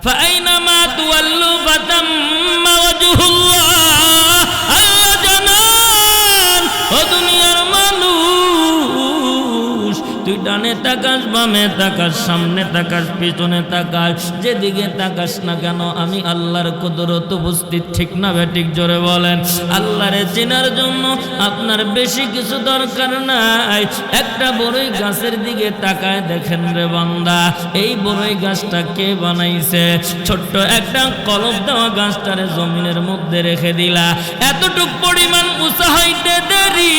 ফাইনামা তুওয়াল্লু ফাতাম্মা ওয়াজহুল্লাহ। আল্লাহ জানান ও দুনিয়ার মানুষ, তুই ডানে তাকাস, বামে তাকাস, সামনে তাকাস, পিছনে তাকাস, যেদিকে তাকাস না কেন আমি আল্লাহর কুদরত উপস্থিত। ঠিক না বেঠিক? জোরে বলেন। আল্লাহরে চেনার জন্য আপনার বেশি কিছু দরকার নাই। একটা বড়ই গাছের দিকে তাকায় দেখেন রে বান্দা, এই বড়ই গাছটা কে বানাইছে? ছোট্ট একটা কলম দেওয়া গাছটারে জমিনের মধ্যে রেখে দিলা, এতটুক পরিমাণ উঁচা হইতে দেরি,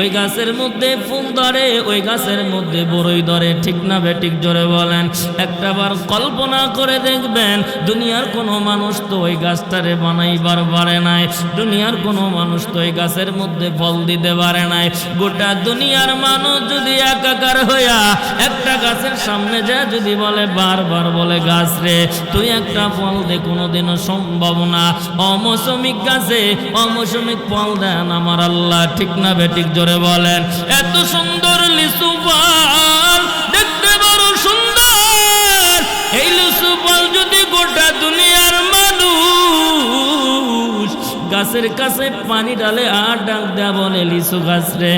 ওই গাছের মধ্যে ফুল ধরে, ওই গাছের মধ্যে বড়ই ধরে। ঠিক না বেঠিক? জোরে বলেন। একটাবার কল্পনা করে দেখবেন, দুনিয়ার কোনো মানুষ তো ওই গাছটারে বানাইবার পারে নাই, দুনিয়ার কোনো মানুষ তো ওই গাছের মধ্যে ফল দিতে পারে নাই। গোটা দুনিয়ার মানুষ যদি একাকার হইয়া একটা গাছের সামনে যায় যদি বলে, বারবার বলে, গাছ রে তুই একটা ফল দে, কোনোদিনও সম্ভব না। অমৌসুমিক গাছে অমৌসুমিক ফল দেন আমার আল্লাহ। ঠিক না বেঠিক? জোরে বলেন। এত সুন্দর লিচু ফল, দেখতে বড় সুন্দর, এই লিচু ফল যদি গোটা দুনিয়ার মানুষ গাছের কাছে পানি ডালে আর ডাক দেয়া বলে, লিচু গাছ রে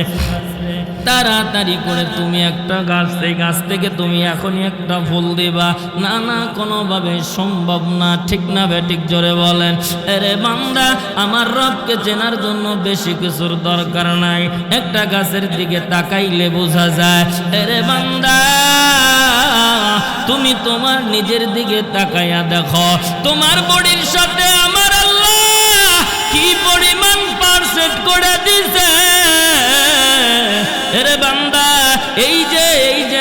তাড়াতাড়ি করে তুমি একটা গাছ, এই গাছ থেকে তুমি এখনই একটা ফুল দিবা, না না, কোনোভাবে সম্ভব না। ঠিক না বেঠিক? জোরে বলেন। আরে বান্দা, আমার রবকে চেনার জন্য বেশি কিছুর দরকার নাই, একটা গাছের দিকে তাকাইলে বোঝা যায়। আরে বান্দা, তুমি তোমার নিজের দিকে তাকাইয়া দেখো, তোমার বডির সাথে আমার আল্লাহ কি পরিমাণ পারসেন্ট করে দিছে। এরে বান্দা, এই যে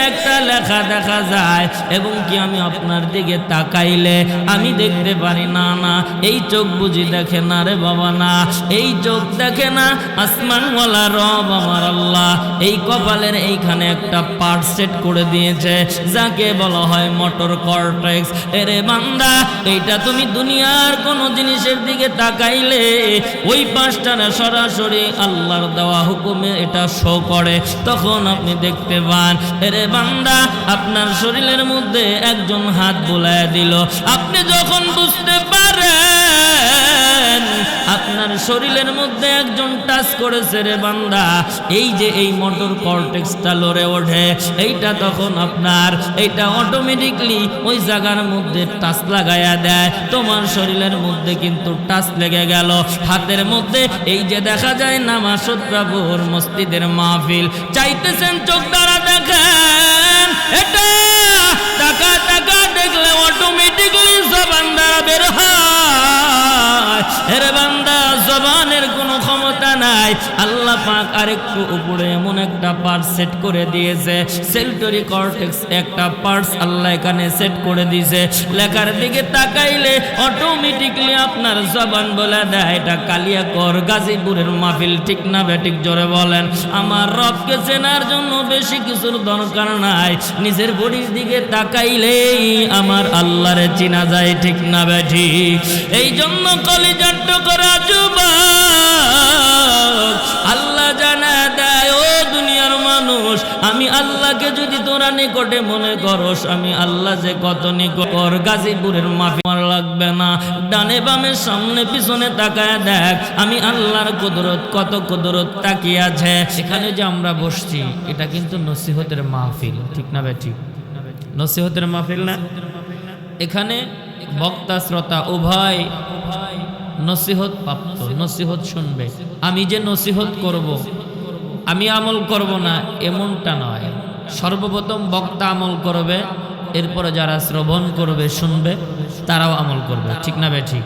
একটা লেখা দেখা যায়, এবং কি আমি আপনার দিকে তাকাইলে আমি দেখতে পারি না, না এই চোখ বুঝি দেখে না রে বাবা, না এই চোখ দেখে না, আসমানওয়ালা রব আমার আল্লাহ এই কপালের এইখানে একটা পার্ট সেট করে দিয়েছে, যাকে বলা হয় মোটর কর্টেক্স। এরে বান্দা, এইটা তুমি দুনিয়ার কোন জিনিসের দিকে তাকাইলে ওই পাঁচটানা সরাসরি আল্লাহর দেওয়া হুকুমে এটা শো করে, তখন আপনি দেখতে পান। এরে বান্দা, আপনার শরীরের মধ্যে একজন হাত বুলায় দিল, আপনি যখন বুঝতে পারেন আপনার শরীরের মধ্যে একজন টাচ করেছে রে বান্দা, এই যে এই মোটর কর্টেক্সটা লড়ে ওঠে, এইটা তখন আপনার এইটা অটোমেটিকলি ওই জায়গার মধ্যে টাচ লাগাইয়া দেয়, তোমার শরীরের মধ্যে কিন্তু টাচ লেগে গেল। হাতের মধ্যে এই যে দেখা যায় নামাজ প্রভুর মসজিদের মাহফিল চাইতেছেন, চোখ দ্বারা দেখেন, এটা টাকা টাকা দেখলে অটোমেটিকলি জবান দ্বারা বের হয়। এরে বান্দা, জবানের কোনো ক্ষমতা নাই, আল্লাহ পাক আরেকটু উপরে এমন একটা পার্ট সেট করে দিয়েছে, সেন্টরি কর্টেক্স একটা পার্টস আল্লাহ এখানে সেট করে দিয়েছে, লেখার দিকে তাকাইলে অটোমেটিকলি আপনার জবান বলে দেয় এটা কালিয়াকর গাজীপুরের মাহফিল। ঠিক না বেঠিক? জোরে বলেন। আমার রবকে চেনার জন্য বেশি কিছুর দরকার নাই, নিজের বডির দিকে তাকাইলেই আমার আল্লাহরে চেনা যায়। ঠিক না বেঠিক? এই জন্য কলিজার টুকরা যুবক আল্লাহ জানা দেয়, ও দুনিয়ার মানুষ, আমি আল্লাহকে যদি তোরা নিকটে মনে করস, আমি আল্লাহ যে কত নিকট, গাজীপুরের মাহফিল লাগবে না, ডানে বামে সামনে পিছনে তাকায় দেখ, আমি আল্লাহর কুদরত, কত কুদরত তাকিয়ে আছে। এখানে যে আমরা বসছি এটা কিন্তু নসিহতের মাহফিল। ঠিক না বেঠিক? নসিহতের মাহফিল না? এখানে বক্তা শ্রোতা উভয় নসিহত প্রাপ্ত, নসিহত শুনবে। আমি যে নসিহত করব, আমি আমল করব না এমনটা নয়, সর্বপ্রথম বক্তা আমল করবে, এরপরে যারা শ্রবণ করবে শুনবে তারাও আমল করবে। ঠিক না বেঠিক?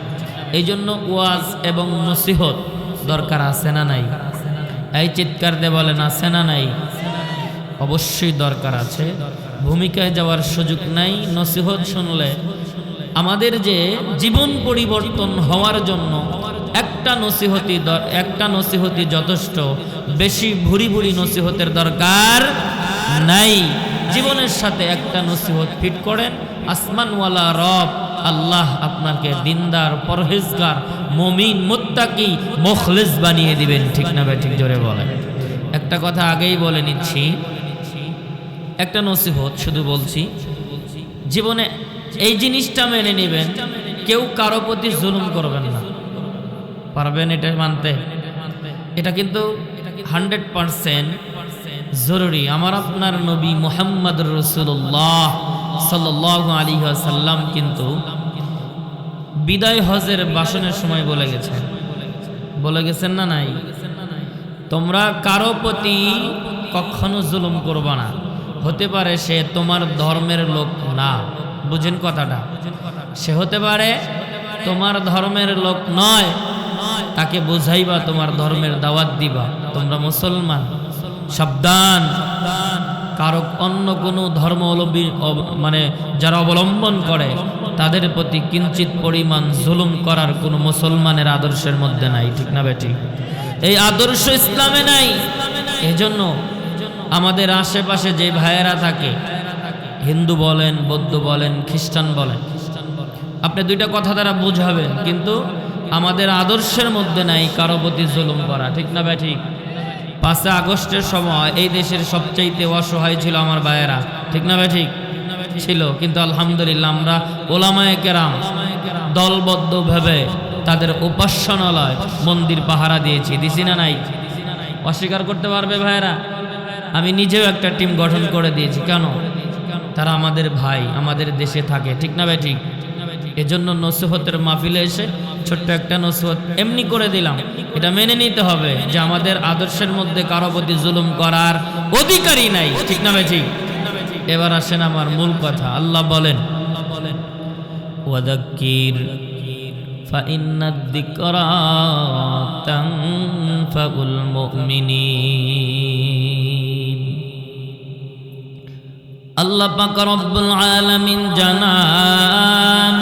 এই জন্য ওয়াজ এবং নসিহত দরকার আছে না নাই? এই চিৎকার দিয়ে বলেন আছে না নাই? অবশ্যই দরকার আছে, ভূমিকায় যাওয়ার সুযোগ নাই। নসিহত শুনলে আমাদের যে জীবন পরিবর্তন হওয়ার জন্য একটা নসিহতি যথেষ্ট, বেশি ভুরি ভুরি নসিহতের দরকার নাই। জীবনের সাথে একটা নসিহত ফিট করেন, আসমানওয়ালা রব আল্লাহ আপনাকে দিনদার, পরহেজগার, মুমিন, মুত্তাকি, মুখলিস বানিয়ে দিবেন। ঠিক না বেঠিক? জোরে বলেন। একটা কথা আগেই বলে নিচ্ছি, একটা নসিহত শুধু বলছি, জীবনে এই জিনিসটা মেনে নেবেন, কেউ কারো প্রতি জুলুম করবেন না। পারবেন এটা মানতে? এটা কিন্তু 100% জরুরি। আমার আপনার নবী মুহাম্মদুর রাসূলুল্লাহ সাল্লাল্লাহু আলাইহি ওয়াসাল্লাম কিন্তু বিদায় হজের ভাষণের সময় বলে গেছেন না নাই? তোমরা কারো প্রতি কখনো জুলুম করবা না। হতে পারে সে তোমার ধর্মের লোক না, বুঝেন কথাটা? সে হতে পারে তোমার ধর্মের লোক নয়, তাকে বুঝাইবা, তোমার ধর্মের দাওয়াত দিবা, তোমরা মুসলমান, সাবধান। কারো অন্য কোনো ধর্ম মানে যারা অবলম্বন করে তাদের প্রতি কিঞ্চিত পরিমাণ জুলুম করার কোনো মুসলমানের আদর্শের মধ্যে নাই, ঠিক না বেঠিক? এই আদর্শ ইসলামে নাই। এজন্য আমাদের আশেপাশে যে ভাইয়েরা থাকে, হিন্দু বলেন, বৌদ্ধ বলেন, খ্রিস্টান বলেন, আপনি দুইটা কথা দ্বারা বুঝাবেন, কিন্তু আমাদের আদর্শের মধ্যে নাই কারো প্রতি জুলুম করা, ঠিক না বেঠিক? 5 আগস্টের সময় এই দেশের সবচাইতে অসহায় ছিল আমার ভাইয়েরা, ঠিক না বেঠিক? ছিল, কিন্তু আলহামদুলিল্লাহ আমরা ওলামায়ে কেরাম দলবদ্ধভাবে তাদের উপাসনালয় মন্দির পাহারা দিছি না নাই? অস্বীকার করতে পারবে ভাইয়েরা? আমি নিজেও একটা টিম গঠন করে দিয়েছি। কেন? তারা আমাদের ভাই, আমাদের দেশে থাকে, ঠিক না বেঠিক? এজন্য নসিহতের মাহফিলে এসে ছোট্ট একটা নসিহত এমনি করে দিলাম। এটা মেনে নিতে হবে যে আমাদের আদর্শের মধ্যে কারো প্রতি জুলুম করার অধিকারই নাই, ঠিক না বেঠিক? এবার আসেন আমার মূল কথা। আল্লাহ বলেন, ওয়াযাক্কির ফাইন্নাদ যিকরা তানফাউল মুমিনিন। আল্লাহ পাক রব্বুল আলামিন জানান,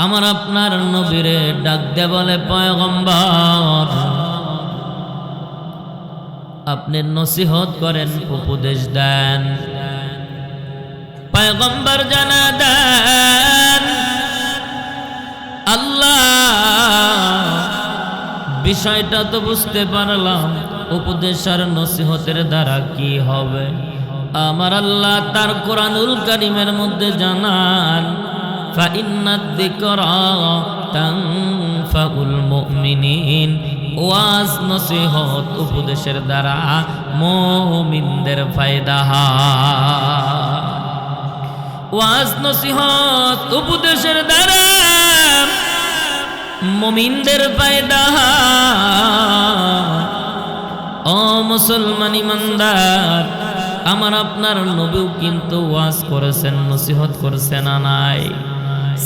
আমার আপনার নবীরে ডাক দে বলে, পয়গম্বর আপনি নসিহত করেন, উপদেশ দেন। পয়গম্বর জানা দেন, আল্লাহ বিষয়টা তো বুঝতে পারলাম, উপদেশ আর নসিহতের দ্বারা কি হবে? আমার আল্লাহ তার কোরআনুল কারীমের মধ্যে জানান, ফাইন্নাদ যিকরা তানফাউল মুমিনিন। ওয়াজ নসিহত উপদেশের দ্বারা মুমিনদের ফায়দা হয়। ওয়াজ নসিহত উপদেশের দ্বারা মুমিনদের ফায়দা হয়। ও মুসলমান ইমানদার, আমার আপনার নবীও কিন্তু ওয়াজ করেছেন, নসিহত করেছেন না নাই?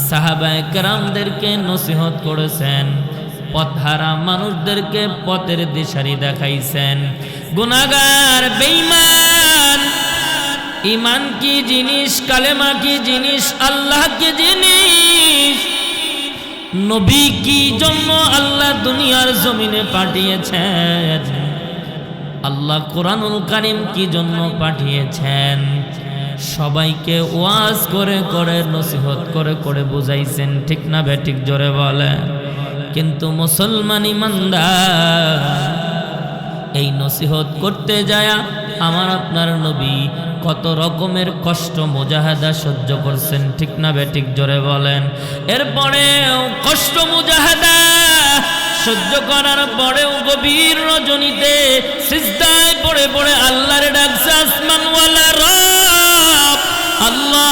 সাহাবায়ে কেরামদেরকে নসিহত করেছেন, পথহারা মানুষদেরকে পথের দিশারি দেখাইছেন। গুনাহগার, বেঈমান, ঈমান কি জিনিস, কালেমা কি জিনিস, আল্লাহ কি জিনিস, নবী কি জন্য আল্লাহ দুনিয়ার জমিনে পাঠিয়েছেন, আল্লাহ কোরআনুল কারীম কি জন্য পাঠিয়েছেন, সবাইকে ওয়াজ করে করে নসিহত করে করে বুঝাইছেন, ঠিক না বেঠিক? জোরে বলে। কিন্তু মুসলমান ইমানদার এই নসিহত করতে যায় আমার আপনার নবী কত রকমের কষ্ট মুজাহাদা সহ্য করছেন, ঠিক না বেঠিক? জোরে বলেন। এরপরেও কষ্ট মুজাহাদা সহ্য করার পরেও গভীর রজনীতে সিজদায় পড়ে পড়ে আল্লাহর ডাকছে, আসমানওয়ালা রব আল্লাহ,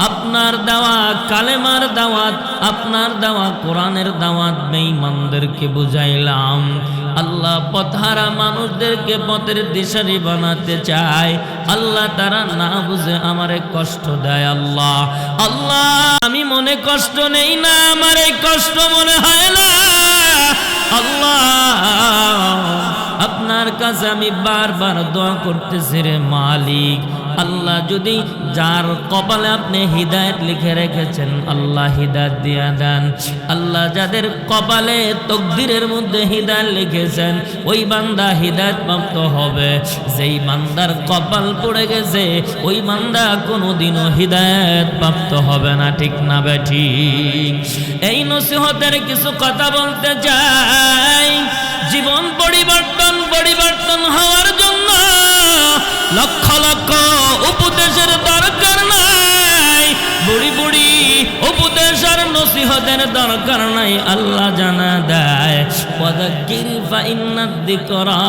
আপনার দেওয়া কালেমার দাওয়াত, আপনার দেওয়া কোরআনের দাওয়াত বেঈমানদেরকে বুঝাইলাম। আল্লাহ পথহারা মানুষদেরকে পথের দিশারি বানাতে চায়, আল্লাহ তারা না বুঝে আমারে কষ্ট দেয়। আল্লাহ আল্লাহ আমি মনে কষ্ট নেই না, আমার এই কষ্ট মনে হয় না। আল্লাহ আপনার কাছে আমি বারবার দোয়া করতেছি রে মালিক, আল্লাহ যদি যার কপালে আপনি হিদায়াত লিখে রেখেছেন আল্লাহ হিদায়াত দিয়া দেন। আল্লাহ যাদের কপালে তকদিরের মধ্যে হিদায়াত লিখেছেন ওই বান্দা হিদায়াত প্রাপ্ত হবে। যেই বান্দার কপাল পড়ে গেছে ওই বান্দা কোনোদিনও হিদায়াত প্রাপ্ত হবে না, ঠিক না বেঠিক? এই নসিহতের কিছু কথা বলতে চাই। জীবন পরিবর্তন হওয়ার জন্য লক্ষ লক্ষ উপদেশের নসিহতের দরকার নাই, আল্লাহ জানা দেয় ওয়াযাক্কির ফাইন্নাদ যিকরা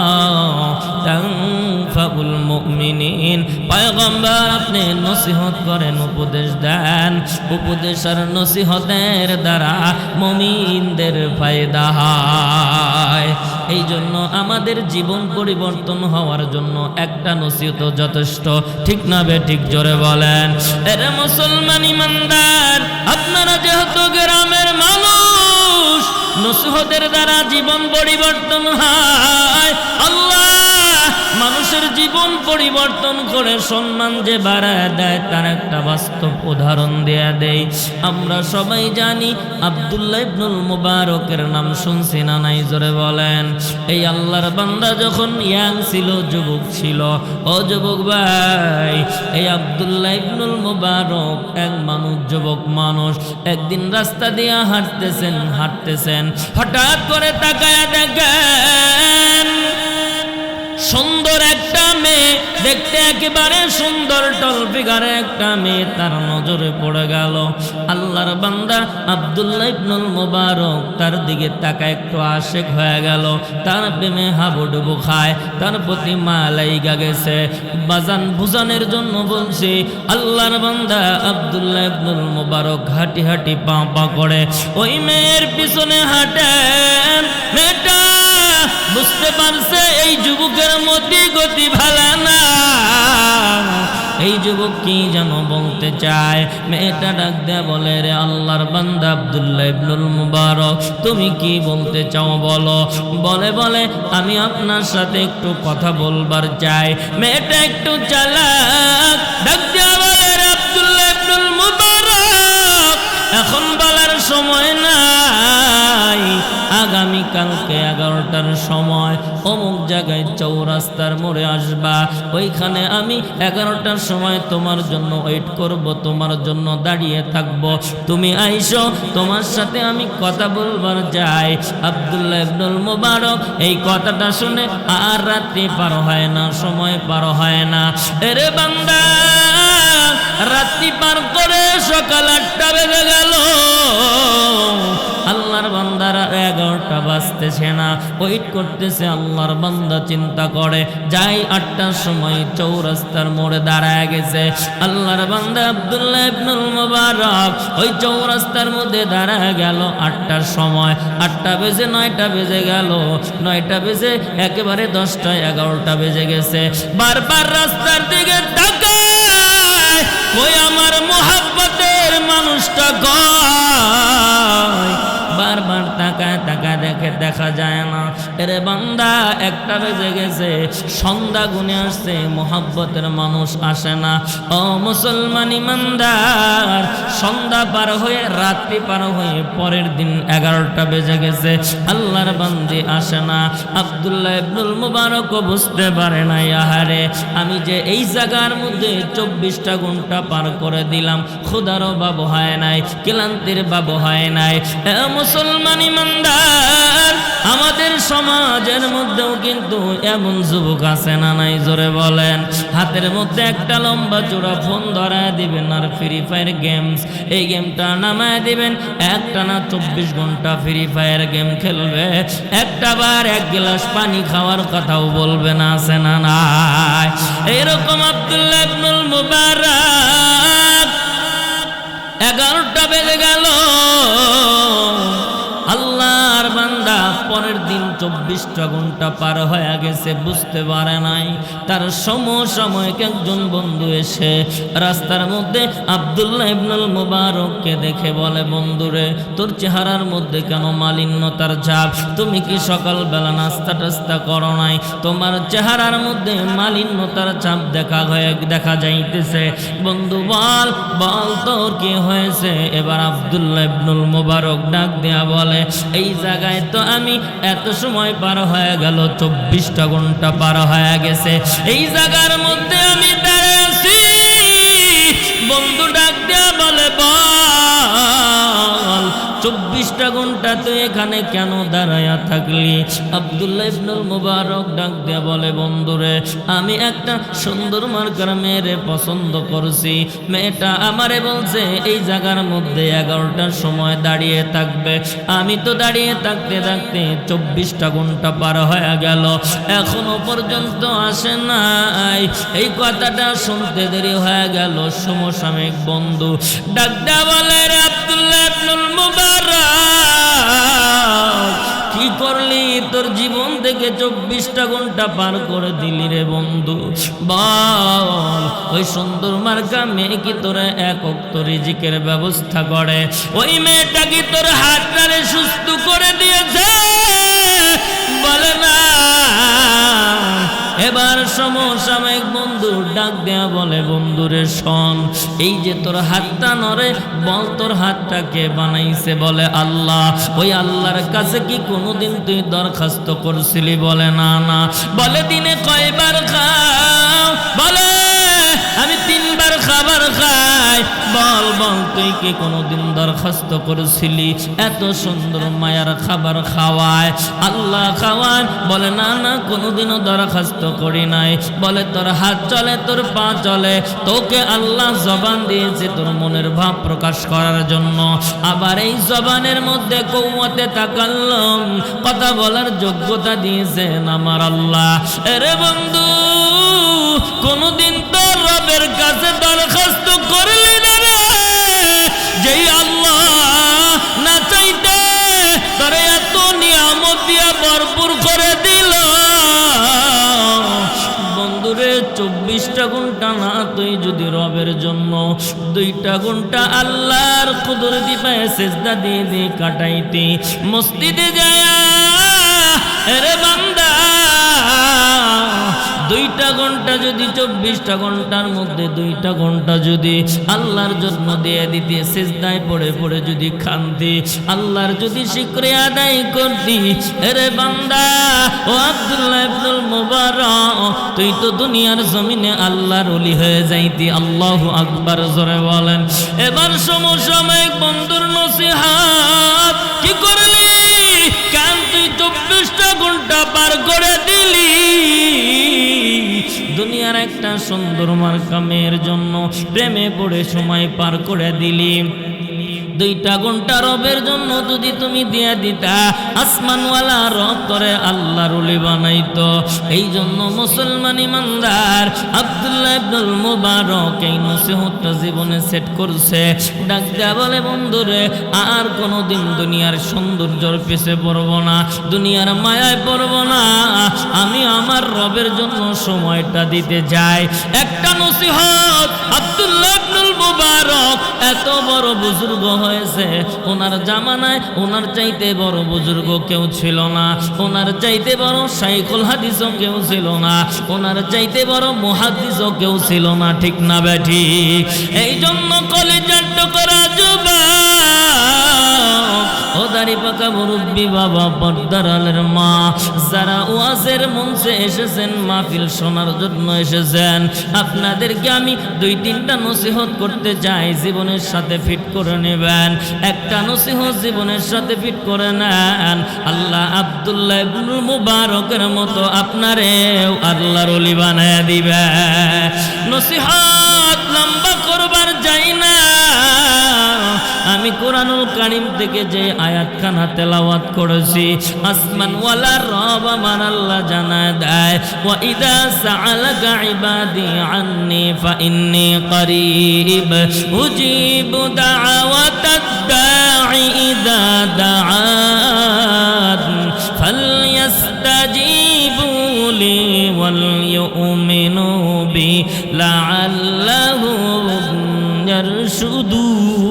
তানফাউল মুমিনিন। পয়গম্বর আপনি নসিহত করেন, উপদেশ দেন, উপদেশ আর নসিহতের দ্বারা মুমিনদের ফায়দা হয়। এই জন্য আমাদের জীবন পরিবর্তন হওয়ার জন্য একটা নসিহত যথেষ্ট, ঠিক না বেঠিক? জোরে বলেন। এরে মুসলমান ইমানদার, আপনারা যেহেতু গ্রামের মানুষ, নসিহতের দ্বারা জীবন পরিবর্তন হয়। আল্লাহ মানুষের জীবন পরিবর্তন করে সম্মান যে বাড়ায় দেয় তার একটা বাস্তব উদাহরণ দেয়া দেই। আমরা সবাই জানি আব্দুল্লাহ ইবনুল মুবারকের নাম শুনছি না নাই? জোরে বলেন। এই আল্লাহর বান্দা যখন ইয়াং ছিল, যুবক ছিল, ও যুবক ভাই, এই আব্দুল্লাহ ইবনুল মুবারক এক মানুষ, যুবক মানুষ, একদিন রাস্তা দিয়ে হাঁটতেছেন, হঠাৎ করে তাকায়া দেখেন সুন্দর একটা মেয়ে, দেখতে একেবারে সুন্দর টল ফিগারে একটা মেয়ে তার নজরে পড়ে গেল। আল্লাহর বান্দা আব্দুল্লাহ ইবনুল মুবারক তার দিকে তাকায় একটু আশেক হয়ে গেল, তার প্রেমে হাবুডুবু খায়, তার প্রতি মালাইগা গেছে। বাজান বুঝানোর জন্য বলছি, আল্লাহর বান্দা আব্দুল্লাহ ইবনুল মুবারক হাঁটি হাঁটি পা পা করে ওই মেয়ের পিছনে হাঁটেন। মেয়েটা বুঝতে পারছে এই যুবকের মতি গতি ভালো না, এই যুবক কি যেন বলতে চায়। মেয়েটা ডাক দেয়া বলে, রে আল্লাহর বান্দা আব্দুল্লাহ ইবনুল মুবারক, তুমি কি বলতে চাও বলো। বলে আমি আপনার সাথে একটু কথা বলবার চাই। মেয়েটা একটু চালাক, ডাক দেয়া বলে, রে আব্দুল্লাহ ইবনুল মুবারক, এখন বলার সময় নাই, আগামীকালকে 11টার সময় অমুক জায়গায় চৌরাস্তার মোড়ে আসবা, ওইখানে আমি 11টার সময় তোমার জন্য ওয়েট করব, তোমার জন্য দাঁড়িয়ে থাকব, তুমি আইসো, তোমার সাথে আমি কথা বলবার যাই। আব্দুল্লাহ ইবনুল মুবারক এই কথাটা শুনে আর রাত্রি পার হয় না, সময় পার হয় না। এরে বান্দা, রাত্রি পার করে সকাল 8টা বেজে গেল। আল্লাহর বান্দারা 11টা বাজতেছে না, ওয়েট করতেছে। আল্লাহর বান্দা চিন্তা করে, যাই 8টার সময় চৌরাস্তার মোড়ে দাঁড়ায় গেছে। আল্লাহর বান্দা আব্দুল্লাহ ইবনুল মুবারক ওই চৌরাস্তার মধ্যে দাঁড়ায় গেল 8টার সময়। 8টা বেজে 9টা বেজে গেল, 9টা বেজে একেবারে 10টা, 11টা বেজে গেছে। বারবার রাস্তার দিকে তাকায়, ওই আমার মোহাব্বতের মানুষটা কয়, বারবার তাকায় দেখে দেখা যায় না। এরে বান্দা, 1টা বেজে গেছে, সন্ধ্যা গুনে আসছে, মোহাব্বতের মানুষ আসে না। ও মুসলমান ইমানদার, সন্ধ্যা পার হয়ে রাত্রি পার হয়ে পরের দিন 11টা বেজে গেছে, আল্লাহর বান্দি আসে না। আব্দুল্লাহ ইবনুল মুবারক বুঝতে পারে না, আহারে আমি যে এই জায়গার মধ্যে 24টা ঘন্টা পার করে দিলাম, ক্ষুধার অভাব হয় নাই, ক্লান্তির অভাব হয় নাই। মুসলমান ইমানদার, আমাদের সমাজের মধ্যেও কিন্তু এমন যুবক আছে না নাই? জোরে বলেন। হাতের মধ্যে একটা লম্বা চূড়া ফোন ধরায় দিবেন আর ফ্রি ফায়ার গেমস, এই গেমটা নামায় দিবেন, একটানা 24 ঘন্টা ফ্রি ফায়ার গেম খেলবে, একটা বার 1 গ্লাস পানি খাওয়ার কথাও বলবে না, আছে না নাই? এরকম আব্দুল্লাহ ইবনুল মুবারক 11টা বেজে গেল। আল্লাহর বান্দা পরের দিন 24টা ঘন্টা পার হয়ে গেছে, বুঝতে পারে নাই। তার সমসাময়িক একজন বন্ধু এসে রাস্তার মধ্যে আব্দুল্লাহ ইবনুল মুবারককে দেখে বলে, বন্ধুরে, তোর চেহারার মধ্যে কেন মালিন্যতার ছাপ? তুমি কি সকালবেলা নাস্তা টাস্তা করো নাই? তোমার চেহারার মধ্যে মালিন্যতার ছাপ দেখা যাইতেছে। বন্ধু বল তোর কি হয়েছে? এবার আব্দুল্লাহ ইবনুল মুবারক ডাক দেয়া বলে, এই জায়গায় তো আমি এত সময় পার হয়ে গেল, 24টা ঘন্টা পার হয়ে গেছে, এই জায়গার মধ্যে আমি দাঁড়িয়েছি। বন্ধু ডাক দেয়া বলে, বল 24 24টা ঘন্টা তুই এখানে কেন দাঁড়ায়া থাকলি? আব্দুল্লাহ ইবনুল মুবারক ডাক দিয়ে বলে, বন্ধুরে, আমি একটা সুন্দর মার্কার মেয়েরে পছন্দ করছি। মেয়েটা আমারে বলছে এই জায়গার মধ্যে 11টার সময় দাঁড়িয়ে থাকবে। আমি তো দাঁড়িয়ে থাকতে থাকতে 24টা ঘন্টা পার হয়ে গেল, এখনো পর্যন্ত আসে নাই। এই কথাটা শুনতে দেরি হয়ে গেল। সমসাময়িক বন্ধু ডাক দেয়া বলে, রে আব্দুল্লাহ ইবনুল মুবারক, কি করলি? তোর জীবন থেকে 24টা ঘন্টা পার করে দিলি রে বন্ধু। বল, ওই সুন্দর মার্কা মেয়ে কি তোর এক ওয়াক্ত রিজিকের ব্যবস্থা করে? ওই মেয়েটা কি তোর হাতটারে সুস্থ করে দিয়েছে? বলে না। এবার সমসাময়িক বন্ধু ডাক দেয়া বলে, বন্ধুরে শোন, এই যে তোর হাতটা নড়ে, বল তোর হাতটা কে বানাইছে? বলে আল্লাহ। ওই আল্লাহর কাছে কি কোনোদিন তুই দরখাস্ত করছিলি? বলে না না। বলে দিনে কয়বার খাও? বলে আমি 3বার খাবার খাই। বল বল, তুই কি কোনোদিন দরখাস্ত করেছিলি এত সুন্দর মায়ার খাবার খাওয়ায়? আল্লাহ খাওয়ান? বলে না না, কোনোদিনও দরখাস্ত করি নাই। বলে তোর হাত চলে, তোর পা চলে, তোকে আল্লাহ জবান দিয়েছে তোর মনের ভাব প্রকাশ করার জন্য। আবার এই জবানের মধ্যে কওয়াতে তাকাল্লুম, কথা বলার যোগ্যতা দিয়েছেন আমার আল্লাহ। এরে বন্ধু, কোনোদিন তোর রবের কাছে দরখাস্ত করলি না রে? যেই আল্লাহ না চাইতে তোরে এত নিয়ামত দিয়া ভরপুর করে দিল। বন্ধুরে, 24টা ঘন্টা না তুই যদি রবের জন্য 2টা ঘন্টা আল্লাহর কুদরতি পায়ে সিজদা দিয়ে দিয়ে কাটাইতি, মসজিদে যায়, এরে বান্দা, 2টা ঘন্টা যদি 24টা ঘন্টার মধ্যে 2টা ঘন্টা যদি আল্লাহর জন্য দিয়ে দিতে, সিজদায় পড়ে পড়ে যদি খানতি, আল্লাহর যদি শুকরিয়া আদায় করতি, এরে বান্দা ও আব্দুল্লাহ ইবনুল মুবারক, তুই তো দুনিয়ার জমিনে আল্লাহর ওলি হয়ে যাইতি। আল্লাহু আকবার, জোরে বলেন। এবার সমসাময়িক বন্ধুর নসিহত কি করলি? কেন তুই 24টা ঘন্টা পার করে দিলি? দুনিয়ার একটা সুন্দর মার্কা মেয়ের জন্য প্রেমে পড়ে সময় পার করে দিলি। 2টা ঘন্টা রবের জন্য যদি তুমি দিয়া দিতা, আসমানওয়ালা রব করে আল্লাহর ওলি বানাইতো। এই জন্য মুসলমান ইমানদার আব্দুল্লাহ ইবনুল মুবারক এই নসিহতটা জীবনে সেট করছে। ডাক দেয়া বলে, বন্ধুরে, আর কোনোদিন দুনিয়ার সৌন্দর্যের পেছে পড়ব না, দুনিয়ার মায়ায় পড়ব না, আমি আমার রবের জন্য সময়টা দিতে যাই। একটা নসিহত আব্দুল্লাহ ইবনুল মুবারক এত বড় বুজুর্গ হয়েছে, ওনার জামানায় ওনার চাইতে বড় বুজুর্গ কেউ ছিল না, ওনার চাইতে বড় শাইখুল হাদিসও কেউ ছিল না, ওনার চাইতে বড় মুহাদ্দিসও কেউ ছিল না। ঠিক না বেঠি? এই জন্য কলেজের টুকরা যুবক, ও দাড়ি পাকা মুরব্বী বাবা, পর্দার আলের মা, যারা ওয়াজের মঞ্চে এসেছেন, মাহফিল শোনার জন্য এসেছেন, আপনাদেরকে আমি 2-3টা নসিহত করতে চাই, জীবনের সাথে ফিট করে নেবেন। একটা নসিহত জীবনের সাথে ফিট করে নেন, আল্লাহ আব্দুল্লাহ ইবনুল মুবারকের মতো আপনারেও আল্লাহর ওলি বানায় দিবে। নসিহত লম্বা করবার যাই না, আমি কোরআনুল কারীম থেকে যে আয়াতখানা তেলাওয়াত করেছি, আসমানওয়ালা রব আমার আল্লাহ জানায় দেয়, ওয়া ইযা সাআলাকা ইবাদি আন্নী ফাইন্নী করিব উজিবু দাওয়াতাদ দাঈ ইযা দাআন ফালইস্তাজিবু লি ওয়াল ইউমিনু বি লাআল্লাহুম ইয়ারশুদুন।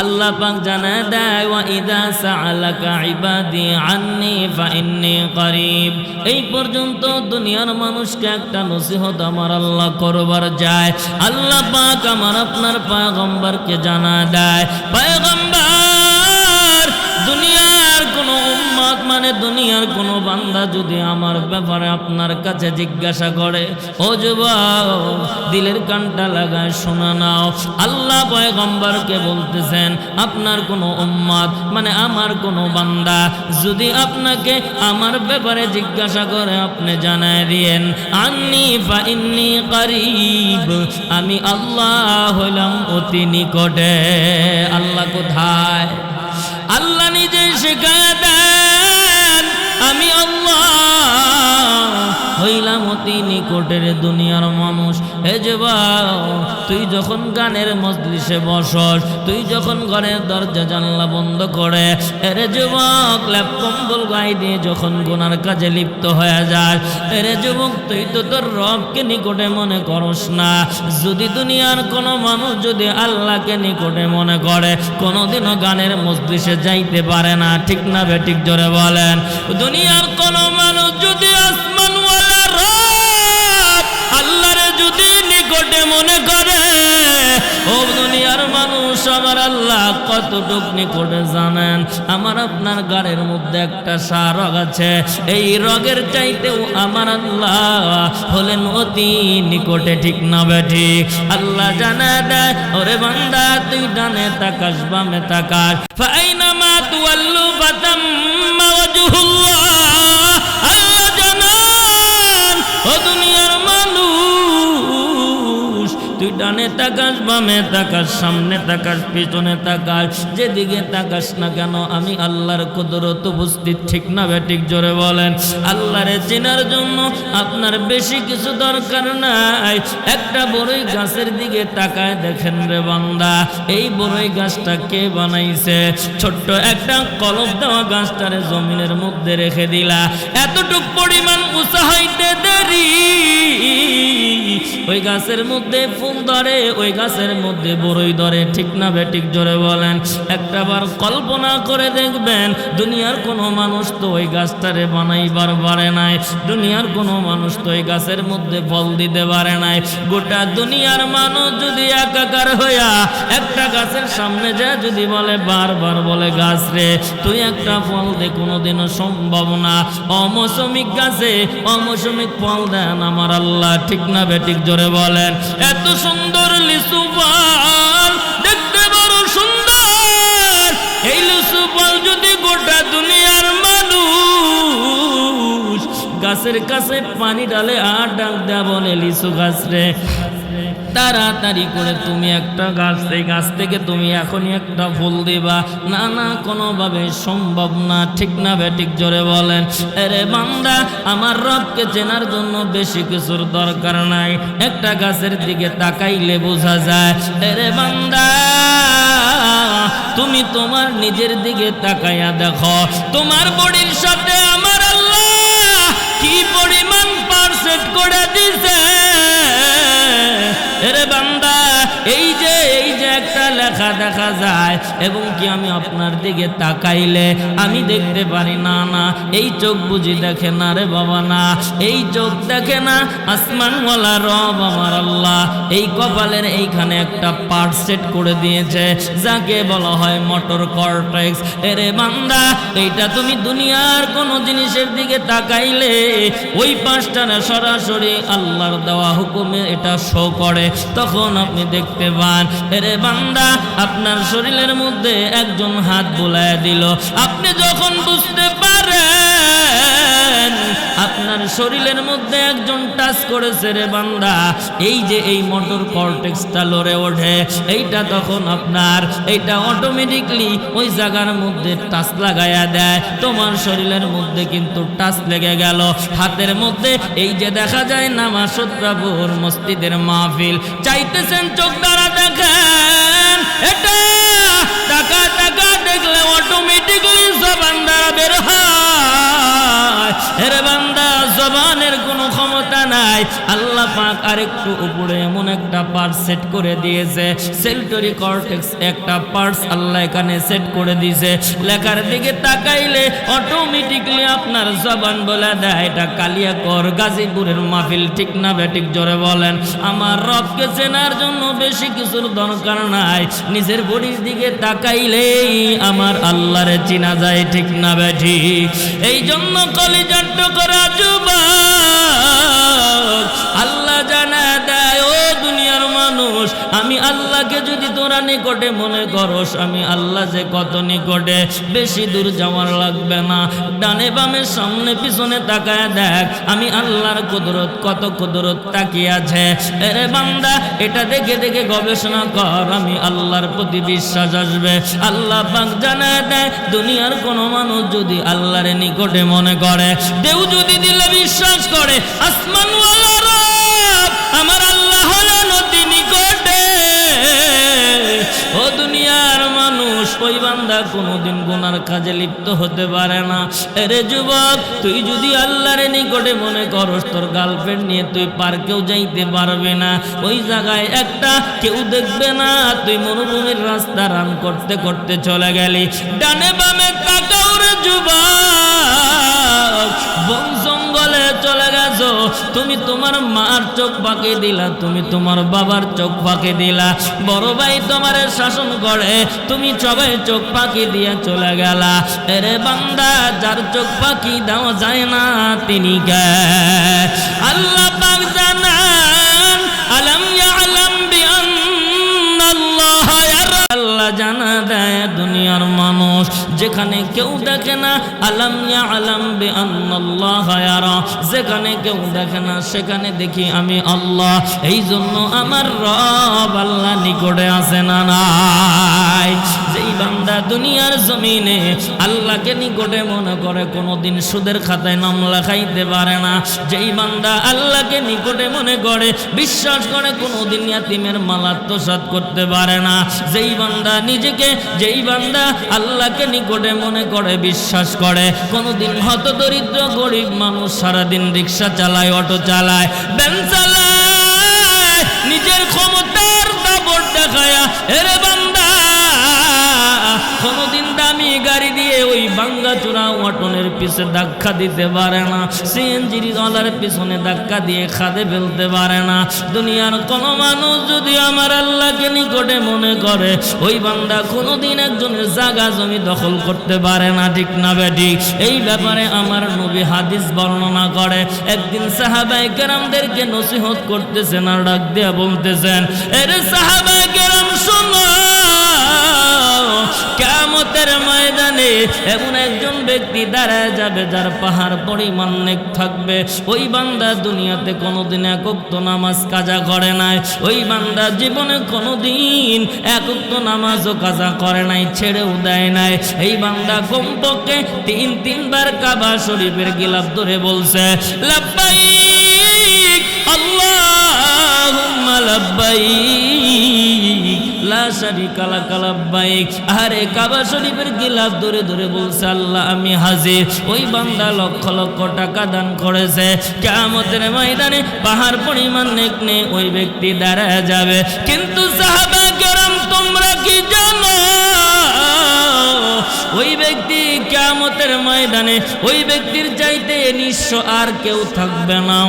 আল্লাহ পাক জানায় দেয়, ওয়া ইযা সাআলাকা ইবাদি আন্নী ফাইন্নী করিব। এই পর্যন্ত দুনিয়ার মানুষকে একটা নসিহত আমার আল্লাহ করবার যায়। আল্লাহ পাক আমার আপনার পয়গম্বরকে জানায় দেয়, পয়গম্বর, দুনিয়ার দুনিয়ার কোনো উম্মত মানে দুনিয়ার কোনো বান্দা যদি আমার ব্যাপারে আপনার কাছে জিজ্ঞাসা করে, ও যুবক দিলের কানটা লাগায় শোনা নাও, আল্লাহ পয়গম্বরকে বলতেছেন আপনার কোনো উম্মত মানে আমার কোনো বান্দা যদি আপনাকে আমার ব্যাপারে জিজ্ঞাসা করে আপনি জানায় দিয়েন আন্নী ফা ইন্নী করিব, আমি আল্লাহ হইলাম অতি নিকটে। আল্লাহ কোথায়? আল্লাহ নিজে শেখায় দেন আমি আল্লাহ হইলাম অতি নিকটের দুনিয়ার মানুষ। হে যুবক তুই যখন গানের মজলিসে বসস, তুই যখন ঘরের দরজা জানলা বন্ধ করে এরে যুবক ল্যাপ কম্বল গায়ে দিয়ে যখন গুনার কাজে লিপ্ত হয়ে যায়, এরে যুবক তুই তো তোর রবকে নিকটে মনে করস না। যদি দুনিয়ার কোনো মানুষ যদি আল্লাহকে নিকটে মনে করে কোনোদিনও গানের মজলিসে যাইতে পারে না, ঠিক না বেঠিক জোরে বলেন? দুনিয়ার কোনো মানুষ যদি আসমানওয়ালা রব আল্লাহরে যদি নিকটে মনে করে, ও দুনিয়ার মানুষ আমার আল্লাহ কতটুক নিকটে জানেন? আমার আপনার গাড়ির মধ্যে একটা রগ আছে, এই রগের চাইতেও আমার আল্লাহ হলেন অতি নিকটে, ঠিক না বেঠিক? আল্লাহ জানা দেয় ওরে বান্দা তুই ডানে তাকাস বামে তাকাস, ফাইনামা তুওয়াল্লু ফাতাম্মা ওয়াজহুল্লাহ। আল্লাহ জানান ও দুনিয়ার মানুষ তুই ডানে তাকাস বামে তাকাস সামনে তাকাস পিছনে তাকাস, যেদিকে তাকাস না কেন আমি আল্লাহর কুদরত উপস্থিত, ঠিক না বেঠিক জোরে বলেন? আল্লাহরে চেনার জন্য আপনার বেশি কিছু দরকার নাই। একটা বড়ই গাছের দিকে তাকায় দেখেন রে বান্দা, এই বড়ই গাছটা কে বানাইছে? ছোট্ট একটা কলম দেওয়া গাছটারে জমিনের মধ্যে রেখে দিলা, এতটুক পরিমাণ উঁচা হইতে দেরি, ওই গাছের মধ্যে ফুল ধরে, ওই গাছের মধ্যে বড়ই ধরে, ঠিক না বেঠিক জোরে বলেন? একটাবার কল্পনা করে দেখবেন দুনিয়ার কোনো মানুষ তো ওই গাছটারে বানাইবার পারে নাই, দুনিয়ার কোনো মানুষ তো ওই গাছের মধ্যে ফল দিতে পারে নাই। গোটা দুনিয়ার মানুষ যদি একাকার হইয়া একটা গাছের সামনে যায় যদি বলে বারবার বলে গাছ রে তুই একটা ফল দে, কোনোদিনও সম্ভব না। অমৌসুমিক গাছে অমৌসুমিক ফল দেন আমার আল্লাহ, ঠিক না বেঠিক জোরে বলেন? এত সুন্দর লিচু ফল দেখতে বড় সুন্দর, এই লিচু ফল যদি গোটা দুনিয়ার মানুষ গাছের কাছে পানি ডালে আর ডাক দেয়া বলে লিচু গাছ রে তাড়াতাড়ি করে তুমি একটা গাছ, সেই গাছ থেকে তুমি এখনই একটা ফুল দিবা, না না কোনোভাবে সম্ভব না, ঠিক না বেঠিক জোরে বলেন? আরে বান্দা আমার রবকে চেনার জন্য বেশি কিছুর দরকার নাই, একটা গাছের দিকে তাকাইলে বোঝা যায়। আরে বান্দা তুমি তোমার নিজের দিকে তাকাইয়া দেখো, তোমার বডির সাথে আমার আল্লাহ কি পরিমাণ পারসেন্ট করে দিছে। এরে বান্দা এই যে একটা লেখা দেখা যায় এবং কি আমি আপনার দিকে তাকাইলে আমি দেখতে পারি না, না এই চোখ বুঝি দেখে না রে বাবা, না এই চোখ দেখে না, আসমানওয়ালা রব আমার আল্লাহ এই কপালের এইখানে একটা পার্ট সেট করে দিয়েছে যাকে বলা হয় মোটর কর্টেক্স। এরে বান্দা এইটা তুমি দুনিয়ার কোনো জিনিসের দিকে তাকাইলে ওই পাঁচটা সরাসরি আল্লাহর দেওয়া হুকুমে এটা শো করে, তখন আপনি দেখতে পান। এরে বান্দা আপনার শরীরের মধ্যে একজন হাত বুলায় দিল, আপনি যখন বুঝতে পারেন আপনার শরীরের মধ্যে একজন টাচ করেছে রে বান্দা, এই যে এই মোটর কর্টেক্সটা লড়ে ওঠে, এইটা তখন আপনার এইটা অটোমেটিকলি ওই জায়গার মধ্যে টাচ লাগাইয়া দেয়, তোমার শরীরের মধ্যে কিন্তু টাচ লেগে গেল। হাতের মধ্যে এই যে দেখা যায় নামাজ প্রভুর মসজিদের মাহফিল চাইতেছেন চোখ দ্বারা দেখেন, এটা টাকা টাকা দেখলে অটোমেটিকলি জবান দ্বারা বের হয়। এরে বান্দা জবানের কোনো ক্ষমতা নাই। আল্লাহ পাক আরেকটু উপরে এমন একটা পার্ট সেট করে দিয়েছে, সেন্টরি কর্টেক্স একটা পার্টস আল্লাহ এখানে সেট করে দিয়েছে। লেখার দিকে তাকাইলে অটোমেটিকলি আপনার জবান বলে দেয় এটা কালিয়াকর গাজীপুরের মাহফিল, ঠিক না বেঠিক? জোরে বলেন। আমার রবকে চেনার জন্য বেশি কিছুর দরকার নাই, নিজের বডির দিকে তাকাইলেই আমার আল্লাহরে চিনা যায়, ঠিক না বেঠিক? এই জন্য কলিজার টুকরা যুবক আল্লাহ জানা দেয়, ও দুনিয়ার মানুষ, আমি আল্লাহকে যদি তোরা নিকটে মনে করস, আমি আল্লাহ যে কত নিকটে, বেশি দূর যাওয়ার লাগবে না। ডানে বামে সামনে পিছনে তাকায় দেখ, আমি আল্লাহর কুদরত, কত কুদরত তাকিয়ে আছে। এরে বান্দা, এটা দেখে দেখে গবেষণা কর, আমি আল্লাহর প্রতি বিশ্বাস আসবে। আল্লাহ পাক জানায় দেয়, দুনিয়ার কোনো মানুষ যদি আল্লাহর নিকটে মনে করে, দেউ যদি দিলে বিশ্বাস করে, আসমানওয়ালা রব আমার আল্লাহ হলেন অতি নিকটে। ও দুনিয়ার মানুষ, ওই বান্দা কোনোদিন গুনার কাজে লিপ্ত হতে পারে না। এরে যুবক, তুই যদি আল্লাহর নিকটে মনে করস, তোর গার্লফ্রেন্ড নিয়ে তুই পার্কেও যাইতে পারবে না, ওই জায়গায় একটা কেউ দেখবে না, তুই মরুভূমির রাস্তা রান করতে করতে চলে গেলি, ডানে বামে তাকাও রে যুবক, বন জঙ্গলে চলে গেছো, তুমি তোমার মার চোখ ফাঁকি দিলা, তুমি তোমার বাবার চোখ ফাঁকি দিলা, বড় ভাই তোমার শাসন করে, তুমি সবাই চোখ ফাঁকি দিয়ে চলে গেলা। এরে বান্দা, যার চোখ ফাঁকি দেওয়া যায় না তিনি কে? আল্লাহ পাক জানান, আলাম ইয়ালাম বিআন্নাল্লাহ ইয়ারা। আল্লাহ জানা দেয়, দুনিয়ার মানুষ যেখানে কেউ দেখে না, আলাম ইয়ালাম বিআন্নাল্লাহ ইয়ারা, যেখানে কেউ দেখে না সেখানে দেখি আমি আল্লাহ। এই জন্য আমার রব আল্লাহ নিকটে আছে না নাই? যেই বান্দা দুনিয়ার জমিনে আল্লাহকে নিকটে মনে করে, কোনোদিন সুদের খাতায় নাম লেখাইতে পারে না। যেই বান্দা আল্লাহকে নিকটে মনে করে, বিশ্বাস করে, কোনোদিন ইয়াতিমের মাল আত্মসাৎ করতে পারে না। যেই বান্দা নিজেকে, যেই বান্দা আল্লাহকে নিকটে মনে করে, বিশ্বাস করে, কোনোদিন হতদরিদ্র গরিব মানুষ সারাদিন রিক্সা চালায়, অটো চালায়, ভ্যান চালায়, নিজের ক্ষমতার দাপট দেখায়া, এরে বান্দা কোনোদিন দামি গাড়ি দিয়ে ওই ভাঙ্গা চূড়া অটনের পিছে ধাক্কা দিতে পারে না, সিএনজির গলার পিছনে ধাক্কা দিয়ে খাদে ফেলতে পারে না। দুনিয়ার কোনো মানুষ যদি আমার আল্লাহকে নিকটে মনে করে, ওই বান্দা কোনোদিন একজনের জায়গা জমি দখল করতে পারে না, ঠিক না বেঠিক? এই ব্যাপারে আমার নবী হাদিস বর্ণনা করে, একদিন সাহাবায়ে কেরামদেরকে নসিহত করতেছেন আর ডাক দিয়া বলতেছেন, এরে সাহাবায়ে কেরাম শোনো, কিয়ামতের ময়দানে এমন একজন ব্যক্তি দাঁড়ায় যাবে যার পাহাড় পরিমাণ নেক থাকবে। ওই বান্দা দুনিয়াতে কোনোদিন এক ওয়াক্ত নামাজ কাজা করে নাই, ওই বান্দা জীবনে কোনোদিন এক ওয়াক্ত নামাজও কাজা করে নাই, ছেড়েও দেয় নাই। এই বান্দা কমপক্ষে তিনবার কাবা শরীফের গিলাফ ধরে বলছে, লাব্বাইক আল্লাহুম্মা লাব্বাইক লা শারীকা লাক লাব্বাইক। আরে কাবা শরীফের গিলাফ ধরে ধরে বলছে, আল্লাহ আমি হাজির। ওই বান্দা লক্ষ লক্ষ টাকা দান করেছে, কিয়ামতের ময়দানে পাহাড় পরিমাণ নেক নিয়ে ওই ব্যক্তি দাঁড়ায় যাবে। কিন্তু সাহাবা কেরাম তোমরা কি জানো, ওই ব্যক্তি কিয়ামতের ময়দানে ওই ব্যক্তির চাইতে নিঃস্ব আর কেউ থাকবে না।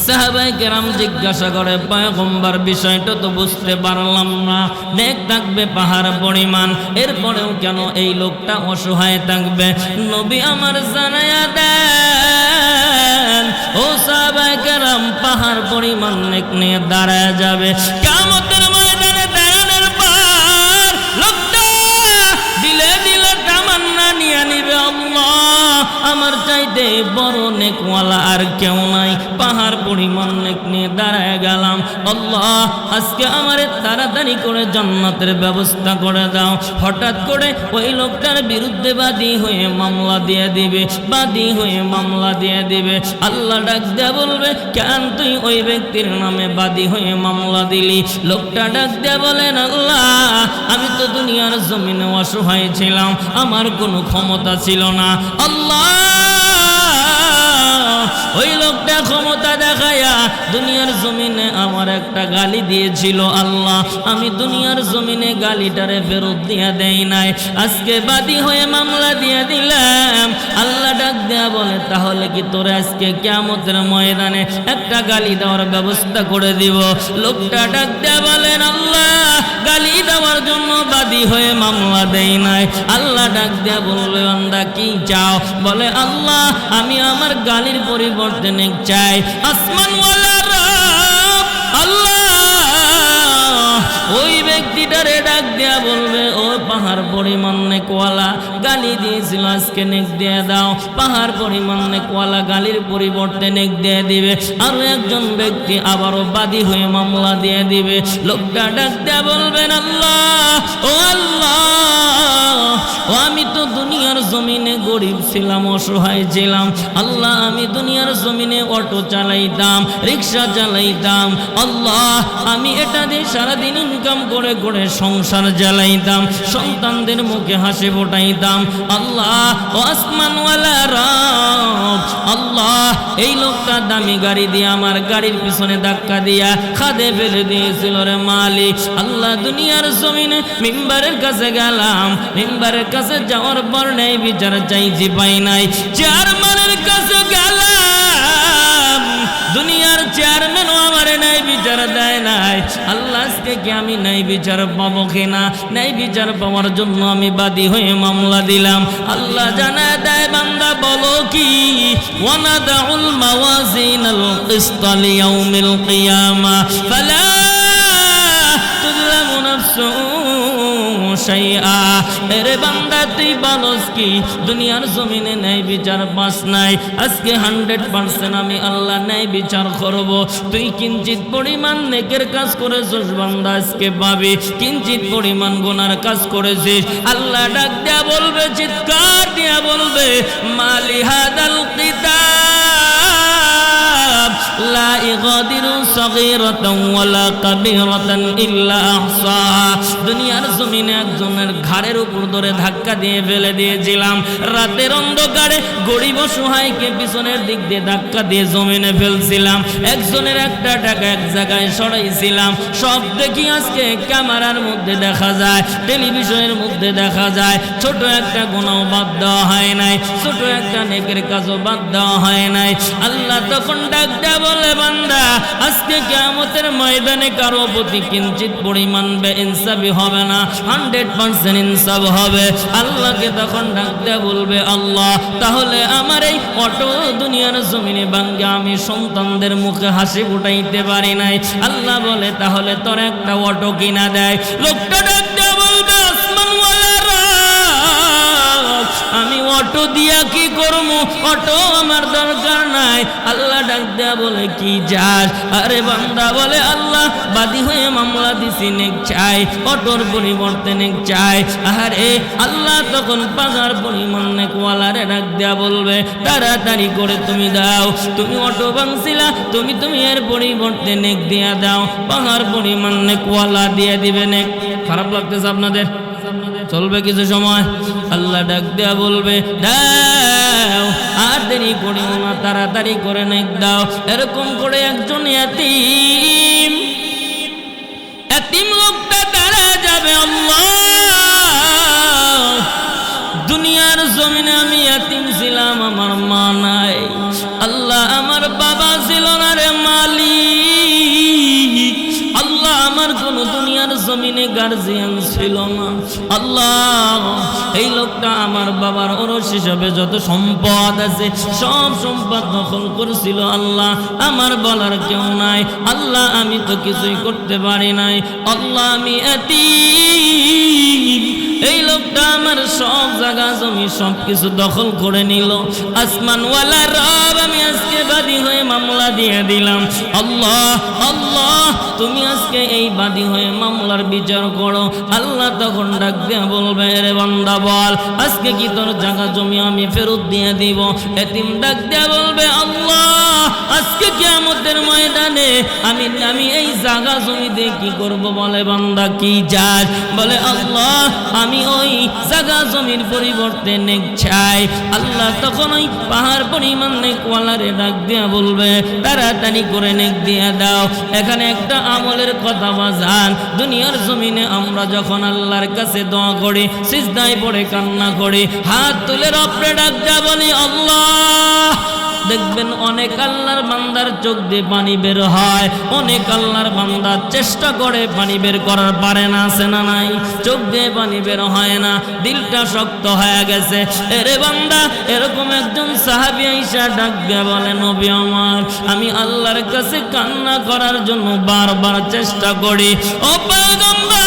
সাহাবায়ে কেরাম জিজ্ঞাসা করে, পয়গম্বর বিষয়টা তো বুঝতে পারলাম না, নেক থাকবে পাহাড় পরিমাণ, এরপরেও কেন এই লোকটা অসহায় থাকবে? নবী আমার জানায়া দেন, ও সাহাবায়ে কেরাম পাহাড় পরিমাণ নেক নিয়ে দাঁড়ায় যাবে, কিয়ামতের ময়দানে দাঁড়ানোর পর লোকটা দিলে দিলে তামান্না নিয়ে নিবে, আল্লাহ আমার চাইতে বড় নেকওয়ালা আর কেউ নাই, পাহাড় পরিমাণ নেক নিয়ে দাঁড়ায় গেলাম, আল্লাহ আজকে আমারে তাড়াতাড়ি করে জান্নাতের ব্যবস্থা করে দাও। হঠাৎ করে ওই লোকটার বিরুদ্ধে বাদী হয়ে মামলা দিয়ে দিবে, বাদী হয়ে মামলা দিয়ে দিবে। আল্লাহ ডাক দেয়া বলবে, কেন তুই ওই ব্যক্তির নামে বাদী হয়ে মামলা দিলি? লোকটা ডাক দেয়া বলেন, আল্লাহ আমি তো দুনিয়ার জমিনে অসহায় ছিলাম, আমার কোনো ক্ষমতা ছিল না, আল্লাহ ওই লোকটা ক্ষমতা দেখায়া দুনিয়ার জমিনে আমার একটা গালি দিয়েছিল আল্লাহ, আমি দুনিয়ার জমিনে গালিটারে ফেরত দিয়া দেই নাই, আজকে বাদী হয়ে মামলা দিয়ে দিলাম। আল্লাহ ডাক দেয়া বলে তাহলে কি তোরে আজকে কিয়ামতের ময়দানে একটা গালি দেওয়ার ব্যবস্থা করে দিব? লোকটা ডাক দেয়া বলেন আল্লাহ গালি দেওয়ার জন্য বাদী হয়ে মামলা দেই নাই। আল্লাহ ডাক দেয়া বলবে বান্দা কি চাও? বলে আল্লাহ আমি আমার গালির পরিবর্তে নেক চাই। আসমানওয়ালা রব আল্লাহ ওই ব্যক্তিটারে ডাক দেয়া বলবে ও পাহাড় পরিমাণ নেকওয়ালা গালি দিয়েছিল, আজকে নেক দিয়ে দাও। পাহাড় পরিমাণ নেকওয়ালা গালির পরিবর্তে নেক দিয়ে দিবে। আরো একজন ব্যক্তি আবারও বাদী হয়ে মামলা দিয়ে দিবে। লোকটা ডাক দেয়া বলবেন আল্লাহ ও আল্লাহ ও আমি তো দুনিয়ার জমিনে গরিব ছিলাম, অসহায় ছিলাম আল্লাহ, আমি দুনিয়ার জমিনে অটো চালাইতাম, রিক্সা চালাইতাম আল্লাহ, আমি এটা দিয়ে সারাদিন ইনকাম করে করে সংসার চালাইতাম, সন্তানদের মুখে হাসি ফোটাইতাম আল্লাহ ও আসমানওয়ালা রব আল্লাহ এই লোকটা দামি গাড়ি দিয়ে আমার গাড়ির পিছনে ধাক্কা দিয়া খাদে ফেলে দিয়েছিল রে মালিক। আল্লাহ দুনিয়ার জমিনে মিম্বারের কাছে গেলাম, মিম্বারের কাছে যাওয়ার পর নেই বিচার চাইছি পাই নাই, চেয়ারম্যানের কাছে গেলাম, দুনিয়ার চেয়ারম্যানও আমার ন্যায় বিচার দেয় নাই। আল্লাহ আজকে কি আমি ন্যায় বিচার পাবো কিনা? ন্যায় বিচার পাওয়ার জন্য আমি বাদী হয়ে মামলা দিলাম। আল্লাহ জানায় দেয় বান্দা বলো কি ওয়ানাদাউল মাওয়াজিনাল কিসতা লিয়াউমিল কিয়ামা ফালা তুযলামু নাফসুন শাইআ। এরে বান্দা তুই বলস কি দুনিয়ার জমিনে ন্যায় বিচার পাস নাই, আজকে 100% আমি আল্লাহ ন্যায় বিচার করব। তুই কিঞ্চিত পরিমাণ নেকের কাজ করেছিস বান্দা আজকে পাবি, কিঞ্চিত পরিমাণ গুনার কাজ করেছিস আল্লাহ ডাক দেয়া বলবে, চিৎকার দিয়া বলবে মালি হাদাল কিতাব লা ইগাদিরু সগীরাতান ওয়ালা কাবীরাতান ইল্লা আহসাহা। দুনিয়ার জমিনে একজনের ঘাড়ের উপর ধরে ধাক্কা দিয়ে ফেলে দিয়েছিলাম, রাতের অন্ধকারে গরিব অসহায়কে পিছনের দিক দিয়ে ধাক্কা দিয়ে জমিনে ফেলছিলাম, একজনের একটা টাকা এক জায়গায় সরাইছিলাম, সব দেখি আজকে ক্যামেরার মধ্যে দেখা যায়, টেলিভিশনের মধ্যে দেখা যায়। ছোট একটা গুনাহ বাদ দেওয়া হয় নাই, ছোট একটা নেকের কাজও বাদ দেওয়া হয় নাই। আল্লাহ তখন ডাক দেয়া বলে বান্দা আজকে কিয়ামতের ময়দানে কারো প্রতি কিঞ্চিত পরিমাণ বেইনসাফি হবে না, 100% ইনসাফ হবে। আল্লাহকে তখন ডাক দেয়া বলবে আল্লাহ তাহলে আমার এই অটো দুনিয়ার জমিনে ভাঙ্গে আমি সন্তানদের মুখে হাসি ফুটাইতে পারি নাই, আল্লাহ বলে তাহলে তোর একটা অটো কিনা দেয়। লোকটা ডাক দেয়া বলবে আসমানওয়ালা রব আমি অটো দিয়া কি করবো? অটো আমার দরকার নাই। আল্লাহ ডাক দেয়া বলে কি যাস? আরে বান্দা বলে আল্লাহ বাদী হয়ে মামলা দিছি নেক চাই, অটোর পরিবর্তে নেক চাই। আরে আল্লাহ তখন পাহাড় পরিমাণ নেকওয়ালারে ডাক দেয়া বলবে তাড়াতাড়ি করে তুমি দাও, তুমি অটো ভাঙছিলা, তুমি এর পরিবর্তে নেক দিয়া দাও। পাহাড় পরিমাণ নেকওয়ালা দিয়ে দিবে নেক। খারাপ লাগতেছে আপনাদের? চলবে কিছু সময়। আল্লাহ ডাক দেয়া বলবে দাও, আর দেরি করিও না, তাড়াতাড়ি করে নেক দাও। এরকম করে একজন ইয়াতিম লোকটা দাঁড়া যাবে আল্লাহ দুনিয়ার জমিনে আমি ইয়াতিম ছিলাম, আমার মা নাই, আল্লাহ আমার বাবা ছিল না রে মালিক, আল্লাহ আমার কোন দুনিয়ার জমিনে গার্জিয়ান ছিল না। আল্লাহ এই লোকটা আমার বাবার ওরস হিসাবে যত সম্পদ আছে সব সম্পদ দখল করেছিল। আল্লাহ আমার বলার কেউ নাই, আল্লাহ আমি তো কিছুই করতে পারি নাই, আল্লাহ আমি এতিম। এই লোকটা আমার সব জায়গা জমি সব কিছু দখল করে নিল। আসমানওয়ালা রব আমি আজকে বাদী হয়ে মামলা দিয়ে দিলাম। আল্লাহ আল্লাহ তুমি আজকে এই বাদী হয়ে মামলার বিচার করো। আল্লাহ তখন ডাক দিয়ে বলবে রে বান্দা বল আজকে কি তোর জায়গা জমি আমি ফেরত দিয়ে দিব? এতিম ডাক দিয়ে বলবে আল্লাহ আজকে কিয়ামতের ময়দানে আমি এই জায়গা জমিতে কি করব বলে বান্দা কি চায় বলে আল্লাহ আমি ওই জায়গা জমির পরিবর্তে নেক চাই আল্লাহ তখন ওই পাহাড় পরিমাণ নেকওয়ালারে ডাক দিয়া বলবে তাড়াতাড়ি করে নেক দিয়া দাও এখানে একটা আমলের কথা বাজান দুনিয়ার জমিনে আমরা যখন আল্লাহর কাছে দোয়া করি সিজদায় পড়ে কান্না করি হাত তুলে রব্বে ডাক দিয়া বলি আল্লাহ দেখবেন অনেক আল্লাহর বান্দার চোখ দিয়ে পানি বের হয় অনেক আল্লাহর বান্দা চেষ্টা করে পানি বের করার পারে না আছে না নাই চোখ দিয়ে পানি বের হয় না দিলটা শক্ত হয়ে গেছে এরে বান্দা এরকম একজন সাহাবী আয়েশা ডাক দিয়ে বলে নবী আমার আমি আল্লাহর কাছে কান্না করার জন্য বারবার চেষ্টা করি ও পয়গম্বর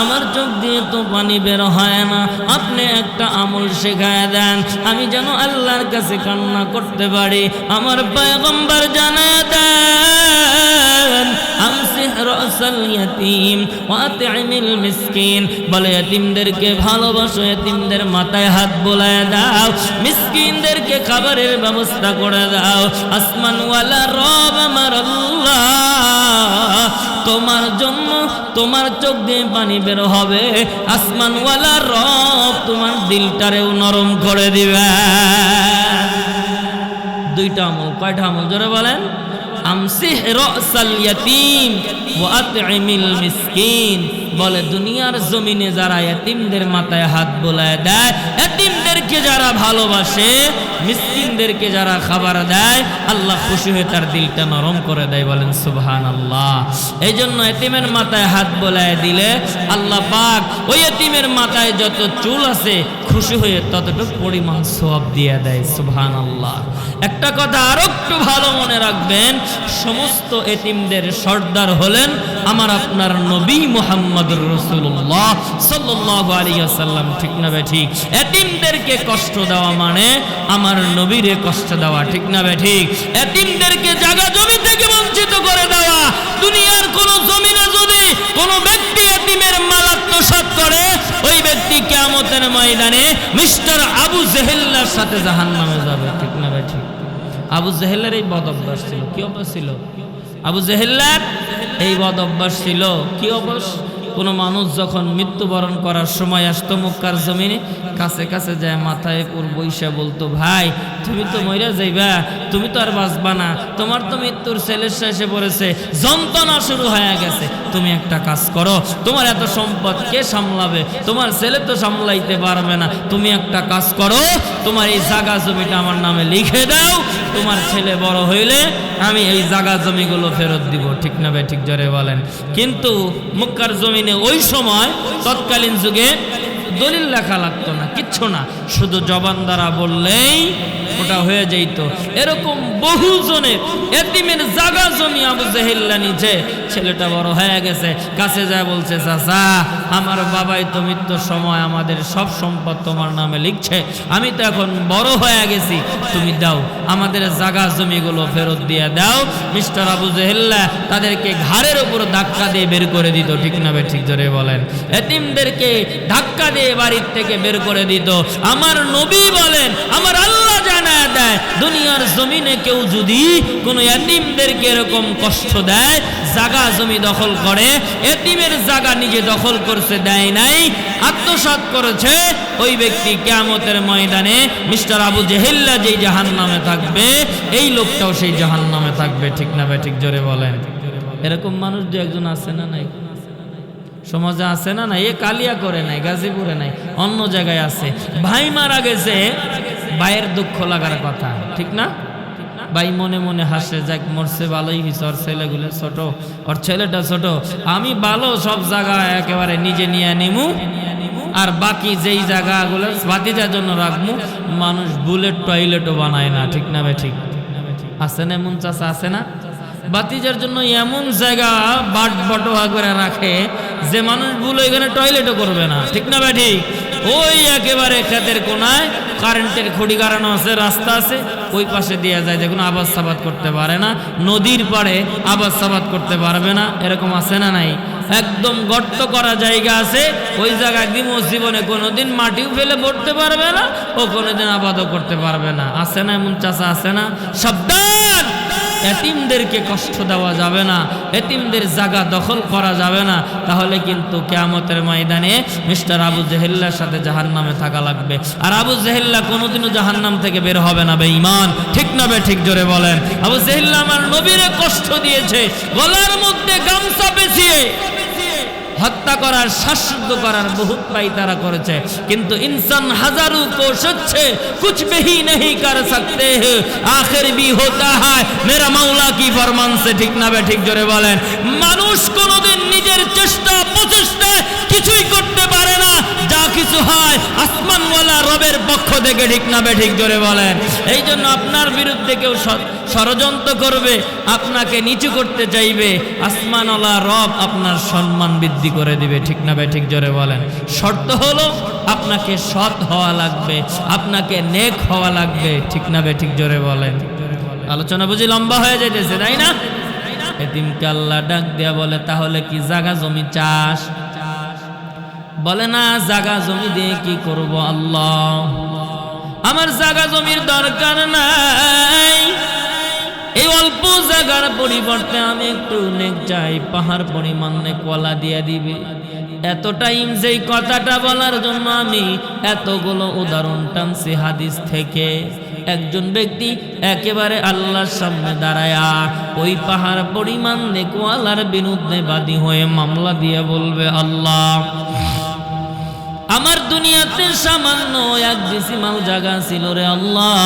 আমার চোখ দিয়ে তো পানি বের হয় না আপনি একটা আমল শেখায় দেন আমি যেন আল্লাহর কাছে কান্না করতে পারি আমার পয়গম্বর জানায় দেন আমসিহ রাসাল ইয়াতীম ওয়া আত'ইমিল মিসকিন বলে এতিমদেরকে ভালোবাসো এতিমদের মাথায় হাত বোলায় দাও মিসকিনদেরকে খাবারের ব্যবস্থা করে দাও আসমানওয়ালা রব আমার আল্লাহ তোমার জন্য তোমার চোখ দিয়ে পানি বের হবে আসমানওয়ালা রব তোমার দিলটারেও নরম করে দিবে দুইটা আমল কয়টা আমল জোরে বলেন আমসিহ রাসাল ইয়াতীম ওয়া আত'ইমিল মিসকিন বলে দুনিয়ার জমিনে যারা এতিমদের মাথায় হাত বোলায় দেয় এতিমদেরকে যারা ভালোবাসে মিসকিনদেরকে যারা খাবার দেয় আল্লাহ খুশি হয়ে তার দিলটা নরম করে দেয় বলেন সুবহানাল্লাহ এই জন্য এতিমের মাথায় হাত বোলায় দিলে আল্লাহ পাক ওই এতিমের মাথায় যত চুল আছে খুশি হয়ে ততটুকু পরিমাণ সওয়াব দিয়ে দেয় সুবহানাল্লাহ একটা কথা আরো একটু ভালো মনে রাখবেন সমস্ত এতিমদের সর্দার হলেন আমার আপনার নবী মুহাম্মদুর রাসূলুল্লাহ সাল্লাল্লাহু আলাইহি ওয়াসাল্লাম ঠিক না বে ঠিক এতিমদেরকে কষ্ট দেওয়া মানে আমার নবীরে কষ্ট দেওয়া ঠিক না বে ঠিক এতিমদেরকে জায়গা জমি থেকে বঞ্চিত করে দেওয়া দুনিয়ার কোন জমিনে যদি কোন ব্যক্তি এতিমের মাল আত্মসাৎ করে ওই ব্যক্তি কিয়ামতের ময়দানে মিস্টার আবু জেহেলের সাথে জাহান্নামে যাবে ঠিক না বে ঠিক আবু জেহেলের এই বদ অভ্যাস ছিল কি অভ্যাস ছিল আবু জেহেলের এই বদ অভ্যাস ছিল কি অভ্যাস কোনো মানুষ যখন মৃত্যুবরণ করার সময় আসতো মক্কার জমিনে কাছে কাছে যায় মাথায় পুর বৈশা বলতো ভাই তুমি তো মইরা যাইবা তুমি তো আর বাঁচবা না তোমার তো মৃত্যুর ছেলের শেষে পড়েছে যন্ত্রণা শুরু হয়ে গেছে তুমি একটা কাজ করো তোমার এত সম্পদ কে সামলাবে তোমার ছেলে তো সামলাইতে পারবে না তুমি একটা কাজ করো তোমার এই জায়গা জমিটা আমার নামে লিখে দাও তোমার ছেলে বড় হইলে আমি এই জায়গা জমিগুলো ফেরত দিব ঠিক না ভাই ঠিক জোরে বলেন কিন্তু মক্কার জমিনে ওই সময় তৎকালীন যুগে দলিল লেখা লাগতো না কিচ্ছু না শুধু জবান দ্বারা বললেই ওটা হয়ে যেত এরকম বহু জনের এতিমের জায়গা জমি আবু জেহেল নিচে ছেলেটা বড় হয়ে গেছে কাছে যায় বলছে চাচা আমার বাবাই তো মৃত্যুর সময় আমাদের সব সম্পদ তোমার নামে লিখছে আমি তো এখন বড় হয়ে গেছি তুমি দাও আমাদের জায়গা জমিগুলো ফেরত দিয়ে দাও মিস্টার আবু জেহেল তাদেরকে ঘাড়ের উপর ধাক্কা দিয়ে বের করে দিত ঠিক না বে ঠিক জোরে বলেন এতিমদেরকে ধাক্কা দিয়ে বাড়ির থেকে বের করে দিত আমার নবী বলেন আমার আল্লাহ জানায় দেয় দুনিয়ার জমিনে কেউ যদি কোনো এতিমদেরকে এরকম কষ্ট দেয় জায়গা জমি দখল করে এতিমের জায়গা নিজে দখল করছে দেয় নাই আত্মসাৎ করেছে ওই ব্যক্তি কিয়ামতের ময়দানে মিস্টার আবু জেহেল যেই জাহান্নামে থাকবে এই লোকটাও সেই জাহান্নামে থাকবে ঠিক না ভাই ঠিক জোরে বলেন এরকম মানুষ দু একজন আছে না নাই সমাজে আছে না এ কালিয়া করে নাই গাজীপুরে নাই অন্য জায়গায় আছে ভাই মারা গেছে ভাইয়ের দুঃখ লাগার কথা ঠিক না ভাই মনে মনে হাসে যাক মরছে ভালোই হয়েছে ওর ছেলেগুলো ছোট ওর ছেলেটা ছোট আমি ভালো সব জায়গায় একেবারে নিজে নিয়ে নিমু আর বাকি যেই জায়গাগুলো ভাতিজার জন্য রাখবো মানুষ বুলেট টয়লেটও বানায় না ঠিক না ভাই ঠিক আছে না এমন চাষা আছে না বাতিজার জন্য এমন জায়গা বাট বটোয়া করে রাখে যে মানুষ ভুলে এখানে টয়লেটও করবে না ঠিক না ভাই ঠিক ওই একেবারে ক্ষেতের কোনায় কারেন্টের খুঁটি গাড়ানো আছে রাস্তা আছে ওই পাশে দেওয়া যায় দেখুন আবাদ সাবাদ করতে পারে না নদীর পাড়ে আবাদ সাবাদ করতে পারবে না এরকম আছে না নাই একদম গর্ত করা জায়গা আছে, ওই জায়গায় একদিন ও জীবনে কোনোদিন মাটিও ফেলে পড়তে পারবে না, ও কোনোদিন আবাদও করতে পারবে না। আছে না এমন চাচা? আছে না? সাবধান, এতিমদেরকে কষ্ট দেওয়া যাবে না, এতিমদের জায়গা দখল করা যাবে না, তাহলে কিন্তু কিয়ামতের ময়দানে মিস্টার আবু জেহেল্লার সাথে জাহান্নামে থাকা লাগবে। আর আবু জেহেল্লা কোনোদিনও জাহান্নাম থেকে বের হবে না বেঈমান, ঠিক না বে ঠিক? জোরে বলেন। আবু জেহেল্লা আমার নবীরে কষ্ট দিয়েছে, গলার মধ্যে গামছা পেঁচিয়ে হত্যা করার, শ্বাসরুদ্ধ করার বহুত পাইতারা করেছে, কিন্তু ইনসান হাজারো কোশিশ से कुछ भी नहीं कर सकते हैं, आखिर भी होता है मेरा मौला की फरमान से, ঠিক না বে ঠিক? জোরে বলেন। মানুষ কোনোদিন নিজের চেষ্টা প্রচেষ্টায় কিছুই করতে পারে না, যা কিছু হয় আসমানওয়ালা রবের পক্ষ থেকে, ঠিক না বে ঠিক? জোরে বলেন। এই জন্য আপনার বিরুদ্ধে কেউ ষড়যন্ত্র করবে, আপনাকে নিচু করতে চাইবে, আসমানওয়ালা রব আপনার সম্মান বৃদ্ধি করে দিবে, ঠিক না বে ঠিক? জোরে বলেন। শর্ত হলো আপনাকে সৎ হওয়া লাগবে, আপনাকে নেক হওয়া লাগবে, ঠিক না বে ঠিক? জোরে বলেন। আলোচনা বুঝি লম্বা হয়ে যাইতেছে, তাই না? এতিমকে আল্লাহ ডাক দিয়া বলে, তাহলে কি জায়গা জমি চাস? বলে না, জায়গা জমি দিয়ে কি করব আল্লাহ, আমার জায়গা জমির দরকার নাই, এই অল্প জায়গার পরিবর্তে আমি একটু নেক চাই, পাহাড় পরিমাণ নেকওয়ালা দিয়ে দিবে। এত টাইম যেই কথাটা বলার জন্য আমি এতগুলো উদাহরণ টানছি হাদিস থেকে। একজন ব্যক্তি একেবারে আল্লাহর সামনে দাঁড়ায়া ওই পাহাড় পরিমাণ নেকওয়ালার বিরুদ্ধে বাদী হয়ে মামলা দিয়ে বলবে, আল্লাহ আমার দুনিয়াতে সামান্য এক ডিসিমাল জায়গা ছিল রে আল্লাহ,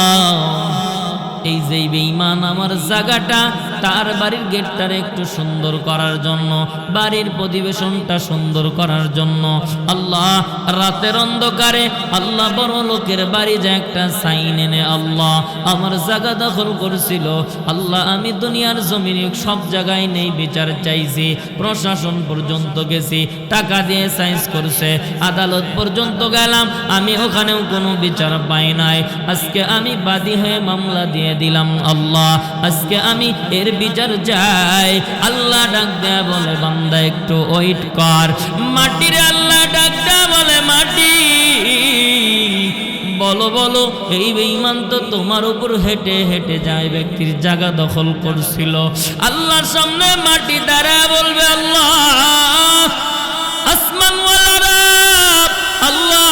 এই যে বেঈমান আমার জায়গাটা তার বাড়ির গেটটারে একটু সুন্দর করার জন্য, বাড়ির পরিবেশনটা সুন্দর করার জন্য আল্লাহ রাতের অন্ধকারে আল্লাহ বড় লোকের বাড়ি যে একটা সাইন এনে আল্লাহ আমার জায়গা দখল করছিল। আল্লাহ আমি দুনিয়ার জমিনে সব জায়গায় নেই বিচার চাইছি, প্রশাসন পর্যন্ত গেছি, টাকা দিয়ে সাইজ করছে, আদালত পর্যন্ত গেলাম, আমি ওখানেও কোনো বিচার পাই নাই। আজকে আমি বাদী হয়ে মামলা দিয়ে দিলাম আল্লাহ, আজকে আমি এর বিচার চাই। আল্লাহ ডাক দেয়া বলে, বান্দা একটু ওয়েট কর। মাটির আল্লাহ ডাক দেয়া বলে, মাটি বলো বলো, এই বেঈমান তো তোমার উপর হেঁটে হেঁটে যায় ব্যক্তির জায়গা দখল করছিল। আল্লাহর সামনে মাটি দাঁড়ায় বলবে, আল্লাহ আসমানওয়ালা রব, আল্লাহ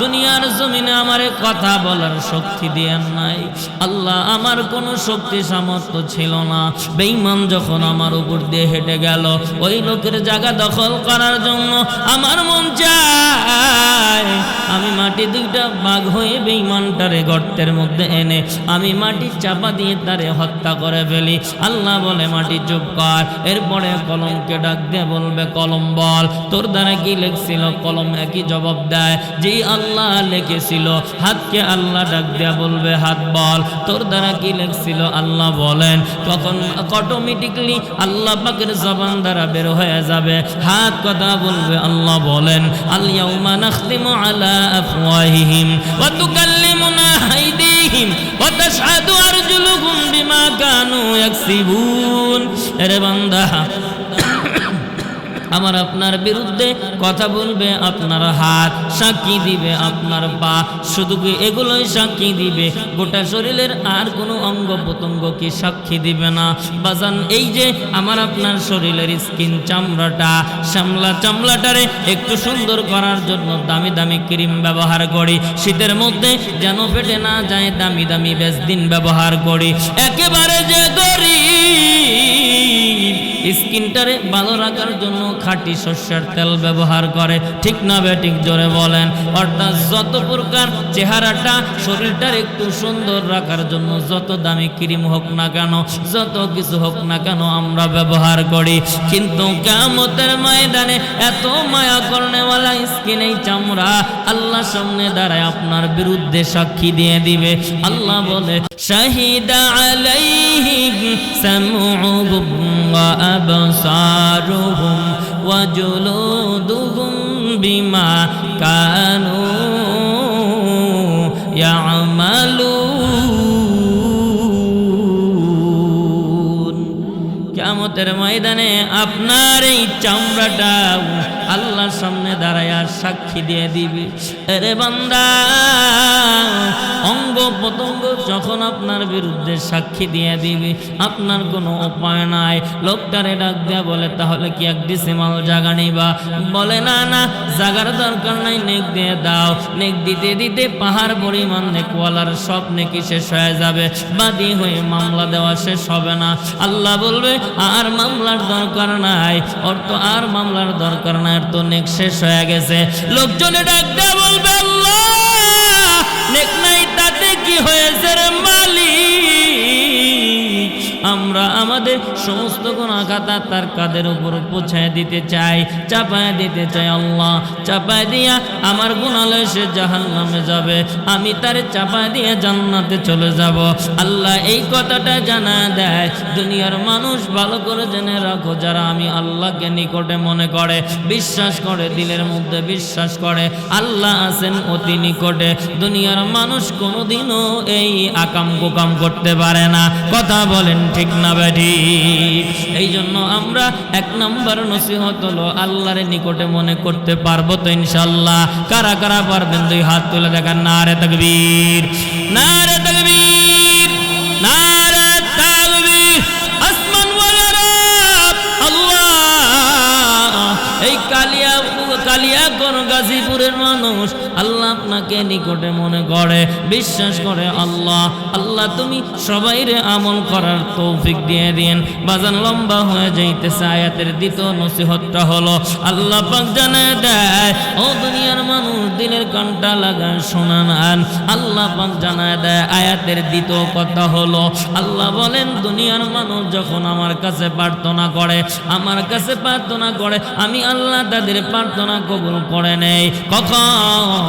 দুনিয়ার জমিনে আমারে কথা বলার শক্তি দেন নাই আল্লাহ, আমার কোনো শক্তি সামর্থ্য ছিল না। বেঈমান যখন আমার উপর দিয়ে হেঁটে গেল, ওই লোকের জায়গা দখল করার জন্য আমার মন চায় আমি মাটি দুইটা ভাগ হয়ে বেঈমানটারে গর্তের মধ্যে এনে আমি মাটি চাপা দিয়ে তারে হত্যা করে ফেলি। আল্লাহ বলে, মাটি চুপ কর। এরপরে কলমকে ডাক দিয়ে বলবে, কলম বল তোর দ্বারা কি লেখছিল? কলম একই জবাব দেয়, যেই আল্লাহ লিখেছিল। হাতকে আল্লাহ ডাক দিয়া বলবে, হাত বল তোর দ্বারা কি লেখছিল? আল্লাহ বলেন। তখন অটোমেটিকলি আল্লাহ পাকের জবান দ্বারা বের হয়ে যাবে, হাত কথা বলবে, আল্লাহ বলেন, আল ইয়াউমা নাখতিমু আলা আফওয়াহিহিম ওয়া তুকাল্লিমুনা আইদিহিম ওয়া তাশহাদু আরজুলুহুম বিমা কানু ইয়াকসিবুন। আরে বান্দা, আমার আপনার বিরুদ্ধে কথা বলবে আপনার হাত, সাক্ষী দিবে আপনার পা, শুধু কি এগুলোই সাক্ষী দিবে? গোটা শরীরের আর কোনো অঙ্গ প্রত্যঙ্গ কি সাক্ষী দিবে না? বাজান, এই যে আমার আপনার শরীরের স্কিন, চামড়াটা, চামড়াটারে একটু সুন্দর করার জন্য দামি দামি ক্রিম ব্যবহার করি, শীতের মধ্যে যেন ফেটে না যায় দামি দামি ভ্যাসলিন ব্যবহার করি, একেবারে যে গরিব স্কিনটারে ভালো রাখার জন্য খাঁটি সরষের তেল ব্যবহার করে, ঠিক না বেঠিক? জোরে বলেন। অর্থাৎ যত প্রকার চেহারাটা শরীরটার একটু সুন্দর রাখার জন্য যত দামি ক্রিম হোক না কেন, যত কিছু হোক না কেন আমরা ব্যবহার করি, কিন্তু কিয়ামতের ময়দানে এত মায়া করনেওয়ালা স্কিন, এই চামড়া আল্লাহর সামনে দাঁড়ায় আপনার বিরুদ্ধে সাক্ষী দিয়ে দিবে। আল্লাহ বলে, শাহিদা আলাইহিম সামউহুম ওয়া আবসারুহুম ওয়া জুলুদুহুম বিমা কানু ইয়ামালুন। কিয়ামত কিয়ামতের ময়দানে আপনার এই চামড়াটা আল্লাহর সামনে দাঁড়ায়া সাক্ষী দিয়ে দিবে। আরে বান্দা, অঙ্গ প্রত্যঙ্গ যখন আপনার বিরুদ্ধে সাক্ষী দিয়ে দিবে, আপনার কোনো উপায় নাই। লোকটারে ডাক দেয়া বলে, তাহলে কি এক ডিসিমাল জায়গা নিবা? বলে না না, জাগার দরকার নাই, নেক দিয়ে দাও। নেক দিতে দিতে পাহাড় পরিমাণ নেকওয়ালার সব নেকি শেষ হয়ে যাবে, বাদী হয়ে মামলা দেওয়া শেষ হবে না। আল্লাহ বলবে আর মামলার দরকার নাই, ওর তো আর মামলার দরকার নাই, ওর তো নেক শেষ হয়ে গেছে। লোকজনে ডাক দেয়া বলবে, আল্লাহ নেক নাই তাতে কি হয়েছে রে মালিক? আমরা আমাদের সমস্ত গুনাহ খাতা তার কাঁধের উপর পৌঁছায় দিতে চাই, চাপায় দিতে চাই। আল্লাহ চাপায় দিয়া আমার গুনাহ লয়ে সে জাহান্নামে যাবে, আমি তারে চাপায় দিয়ে জান্নাতে চলে যাব। আল্লাহ এই কথাটা জানা দেয়। দুনিয়ার মানুষ ভালো করে জেনে রাখো, যারা আমি আল্লাহকে নিকটে মনে করে, বিশ্বাস করে, দিলের মধ্যে বিশ্বাস করে আল্লাহ আছেন অতি নিকটে, দুনিয়ার মানুষ কোনোদিনও এই আকাম কুকাম করতে পারে না। কথা বলেন ঠিক না বেঠি? এই জন্য আমরা এক নম্বর নসিহত হলো আল্লাহর নিকটে মনে করতে পারবো তো ইনশাআল্লাহ? কারা কারা পারবেন দুই হাত তুলে দেখান। নারে তাকবীর, নারে তাকবীর, নারে তাকবীর। আসমান ওয়ালা রব আল্লাহ। এই কালিয়াকোর গাজীপুরের মানুষ আল্লাহ আপনাকে নিকটে মনে করে, বিশ্বাস করে। আল্লাহ আল্লাহ তুমি সবাইরে আমল করার তৌফিক দিয়ে দিন। বাজান লম্বা হয়ে যাইতেছে। আয়াতের দ্বিতীয় নসিহতটা হলো আল্লাহ পাক জানায় দেয়, ও দুনিয়ার মানুষ দিলের কানটা লাগায় শোনান। আল্লাহ পাক জানায় দেয়, আয়াতের দ্বিতীয় কথা হলো আল্লাহ বলেন, দুনিয়ার মানুষ যখন আমার কাছে প্রার্থনা করে, আমার কাছে প্রার্থনা করে, আমি আল্লাহ তাদের প্রার্থনা কবুল করে নেই। কখন?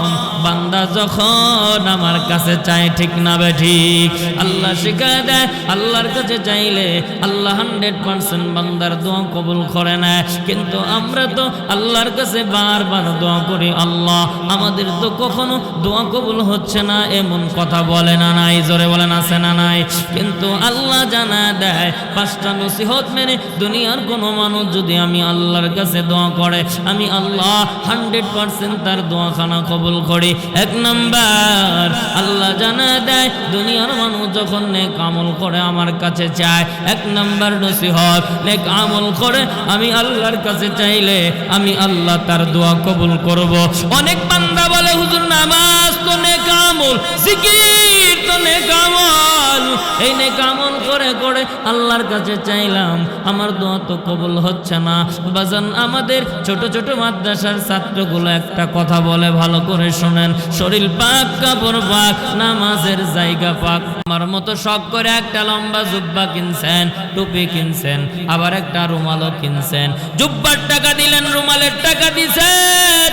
বান্দা যখন আমার কাছে চায়। ঠিক না বেঠিক? আল্লাহ শিখায় দেয়, আল্লাহর কাছে চাইলে আল্লাহ 100% বান্দার দোয়া কবুল করে নেয়। কিন্তু আমরা তো আল্লাহর কাছে বারবার দোয়া করি, আল্লাহ আমাদের তো কখনো দোয়া কবুল হচ্ছে না, এমন কথা বলে না নাই? জোরে বলেন আছে না নাই? কিন্তু আল্লাহ জানা দেয়, 5টা নসিহত মেনে দুনিয়ার কোনো মানুষ যদি আমি আল্লাহর কাছে দোয়া করে, আমি আল্লাহ 100% তার দোয়াখানা কবুল করি। 1 নাম্বার আল্লাহ জানা দেয়, দুনিয়ার মানুষ যখন নেক আমল করে আমার কাছে চায়, 1 নাম্বার নসিহত, নেক আমল করে আমি আল্লাহর কাছে চাইলে আমি আল্লাহ তার দোয়া কবুল করব। অনেক বান্দা বলে, হুজুর নামাজ তো নেক আমল, জিকির তো নেক আমল, এই নেক আমল করে করে আল্লাহর কাছে চাইলাম, আমার দোয়া তো কবুল হচ্ছে না। বাজান আমাদের ছোট ছোট মাদ্রাসার ছাত্রগুলো একটা কথা বলে, ভালো করে শোনেন। শরীর পাক, কাপড় পাক, নামাজের জায়গা পাক। আমার মতো শখ করে একটা লম্বা জুব্বা কিনছেন, টুপি কিনছেন, আবার একটা রুমালও কিনছেন। জুব্বার টাকা দিলেন, রুমালের টাকা দিছেন,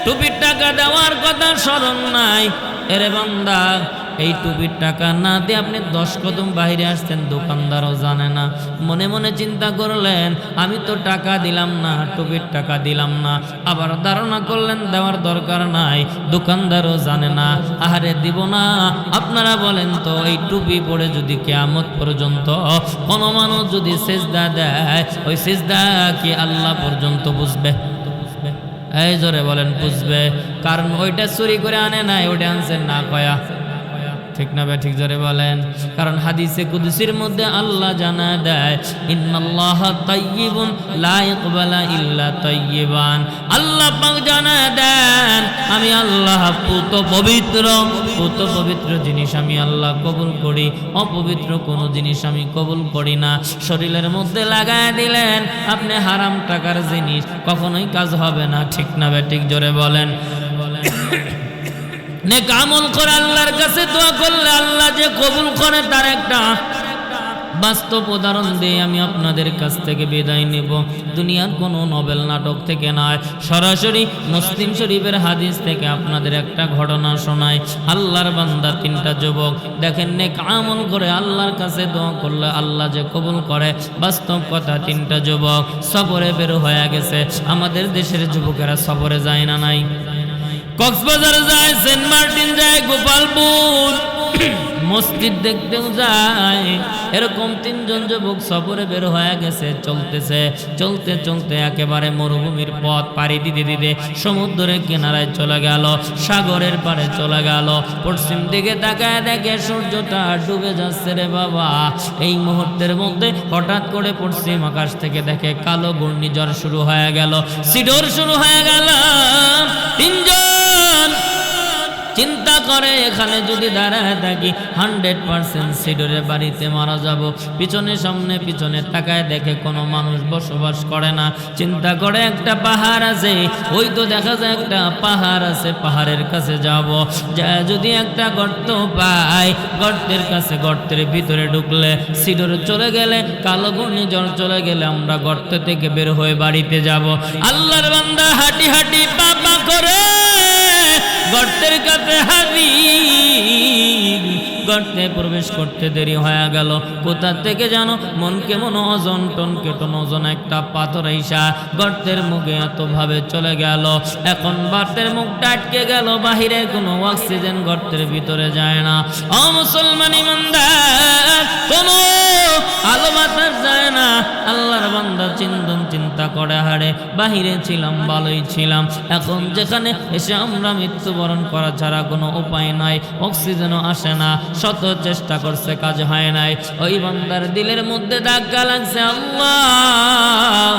টুপির টাকা দেওয়ার কথা স্মরণ নাই। এরে বান্দা, এই টুপির টাকা না দিয়ে আপনি 10 কদম বাইরে আসতেন, দোকানদারও জানে না। মনে মনে চিন্তা করলেন, আমি তো টাকা দিলাম না, টুপির টাকা দিলাম না। আবার ধারণা করলেন দেওয়ার দরকার নাই, দোকানদারও জানে না। আহারে দিব না। আপনারা বলেন তো, এই টুপি পরে যদি কিয়ামত পর্যন্ত কোনো মানুষ যদি সিজদা দেয়, ওই সিজদা কি আল্লাহ পর্যন্ত বুঝবে? এই জোরে বলেন, বুঝবে? কারণ ওইটা চুরি করে আনে নাই, ওইটা আনছেন না কয়া। ঠিক না ভাই? ঠিক জোরে বলেন। কারণ হাদিসে কুদসির মধ্যে আল্লাহ জানা দেয়, ইন্নাল্লাহা তাইয়্যিবুন লা ইয়াকবালু ইল্লা তাইয়্যিবান। আল্লাহ পাক জানা দেন, আমি আল্লাহ পুত পবিত্র, পুত পবিত্র জিনিস আমি আল্লাহ কবুল করি, অপবিত্র কোনো জিনিস আমি কবুল করি না। শরীরের মধ্যে লাগায় দিলেন, আপনি হারাম টাকার জিনিস, কখনোই কাজ হবে না। ঠিক না ভাই? ঠিক জোরে বলেন। নেক আমল করে আল্লাহর কাছে দোয়া করলে আল্লাহ যে কবুল করে, তার একটা বাস্তব উদাহরণ দিয়ে আমি আপনাদের কাছ থেকে বিদায় নেব। দুনিয়ার কোনো নভেল নাটক থেকে নয়, সরাসরি মুসলিম শরীফের হাদিস থেকে আপনাদের একটা ঘটনা শোনাই। আল্লাহর বান্দা 3টা যুবক, দেখেন নেক আমল করে আল্লাহর কাছে দোয়া করলে আল্লাহ যে কবুল করে, বাস্তব কথা। 3টা যুবক সফরে বের হয়ে গেছে। আমাদের দেশের যুবকেরা সফরে যায় না নাই? কক্সবাজার যায়, সেন্ট মার্টিন যায়, গোপালপুর মসজিদ দেখতেও যায়। এরকম তিনজন যুবক সফরে বের হয়ে গেছে, চলতেছে চলতে চলতে একেবারে মরুভূমির পথ পাড়ি দিতে দিতে সমুদ্রের কিনারায় চলে গেল, সাগরের পাড়ে চলে গেল। পশ্চিম দিকে তাকায় দেখে সূর্যটা ডুবে যাচ্ছে রে বাবা। এই মুহূর্তের মধ্যে হঠাৎ করে পশ্চিম আকাশ থেকে দেখে কালো ঘূর্ণিঝড় শুরু হয়ে গেল, সিডর শুরু হয়ে গেল। তিনজন চিন্তা করে এখানে যদি দাঁড়ায় থাকি 100% সিডরে বাড়িতে মারা যাব। পিছনে সামনে পিছনে তাকায় দেখে কোনো মানুষ বসবাস করে না। চিন্তা করে একটা পাহাড় আছে, ওই তো দেখা যায় একটা পাহাড় আছে, পাহাড়ের কাছে যাব, যা যদি একটা গর্ত পাই, গর্তের কাছে গর্তের ভিতরে ঢুকলে সিডরে চলে গেলে কালো ঘূর্ণিঝড় চলে গেলে আমরা গর্ত থেকে বের হয়ে বাড়িতে যাব। আল্লাহর বান্দা হাঁটি হাঁটি পা করে গর্তের কাছে হাজির। গর্তে প্রবেশ করতে দেরি হয়ে গেল। কোথা থেকে জানো মন কেমন ওজন টনকে টন ওজন একটা পাথর আইসা গর্তের মুখে এতভাবে চলে গেল। এখন গর্তের মুখটা আটকে গেল, বাহিরের কোনো অক্সিজেন গর্তের ভিতরে যায় না। ও মুসলমান ইমানদার, কোনো আলো বাতাস যায় না। আল্লাহর বান্দা চিন্তা করে হারে বাহিরে ছিলাম ভালোই ছিলাম, এখন যেখানে এসে আমরা মৃত্যুবরণ করা ছাড়া কোনো উপায় নাই, অক্সিজেনও আসে না, শত চেষ্টা করছে কাজ হয় নাই। ওই বান্দার দিলের মধ্যে ধাক্কা লাগছে, আল্লাহ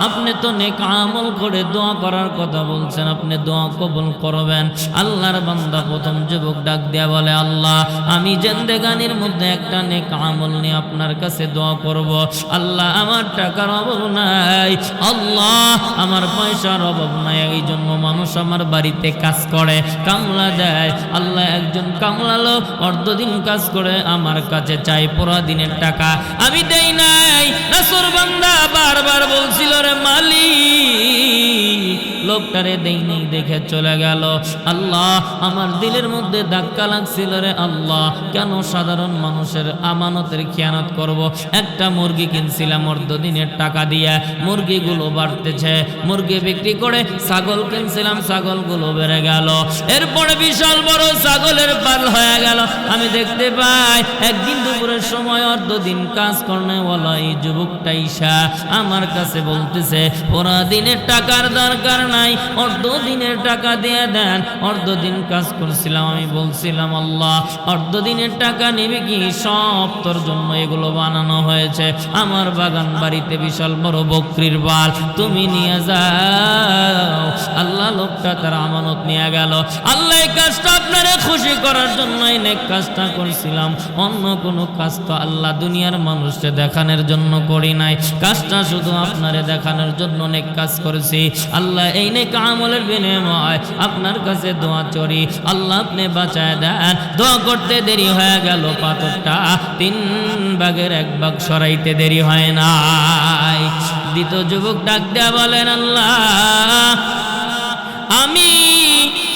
আপনি তো নেক আমল করে দোয়া করার কথা বলছেন, আপনি দোয়া কবুল করবেন। আল্লাহর বান্দা প্রথম যুবক ডাক দেয়া বলে, আল্লাহ আমি জিন্দেগানির মধ্যে একটা নেক আমল নিয়ে আপনার কাছে দোয়া করব। আল্লাহ আমার টাকার অভাব নাই, আল্লাহ আমার পয়সার অভাব নাই, এই জন্য মানুষ আমার বাড়িতে কাজ করে, কামলা দেয়। আল্লাহ একজন কামলা লোক অর্ধদিন কাজ করে আমার কাছে চাই পুরা দিনের টাকা, আমি দেই নাই। নাসর বান্দা বারবার বলছিল, রে মালিক লোকটারে দেই নেই দেখে চলে গেল। আল্লাহ আমার দিলের মধ্যে ধাক্কা লাগছিল, রে আল্লাহ কেন সাধারণ মানুষের আমানতের খেয়ানত করব। একটা মুরগি কিনছিলাম অর্ধদিনের টাকা দিয়ে, মুরগিগুলো বাড়তেছে, মুরগি বিক্রি করে ছাগল কিনছিলাম, ছাগলগুলো বেড়ে গেল। এরপরে বিশাল বড় ছাগলের পাল হয়ে গেল। আমি দেখতে পাই একদিন দুপুরের সময় অর্ধদিন কাজ করেওয়ালা এই যুবকটা ঈশা আমার কাছে বলতেছে, পুরা দিনের টাকার দরকার নাই, অর্ধদিনের টাকা দিয়ে দেন। অর্ধদিন কাজ করছিলাম, আমি বলছিলাম আল্লাহ অর্ধদিনের টাকা নেবে কি, সব তোর জন্য এগুলো বানানো হয়েছে, আমার বাগান বাড়িতে বিশাল বড় বকরির বাল, তুমি নিয়ে যাও। আল্লাহ লোকটা তার আমানত নিয়ে গেল। আল্লাহ এই কাজটা আপনারে খুশি করার জন্য এই নেক কাজটা করছিলাম, অন্য কোনো কাজ তো আল্লাহ দুনিয়ার মানুষকে দেখানোর জন্য করি নাই, কাজটা শুধু আপনারে দেখানোর জন্য নেক কাজ করেছি। আল্লাহ এই নেক আমলের বিনিময় আপনার কাছে দোয়া করি, আল্লাহ আপনি বাঁচায় দেন। দোয়া করতে দেরি হয়ে গেল, পাথরটা 3 ভাগের 1 ভাগ সরাইতে দেরি হয় নাই। দ্বিতীয় যুবক ডাক দেয়া বলেন, আল্লাহ আমি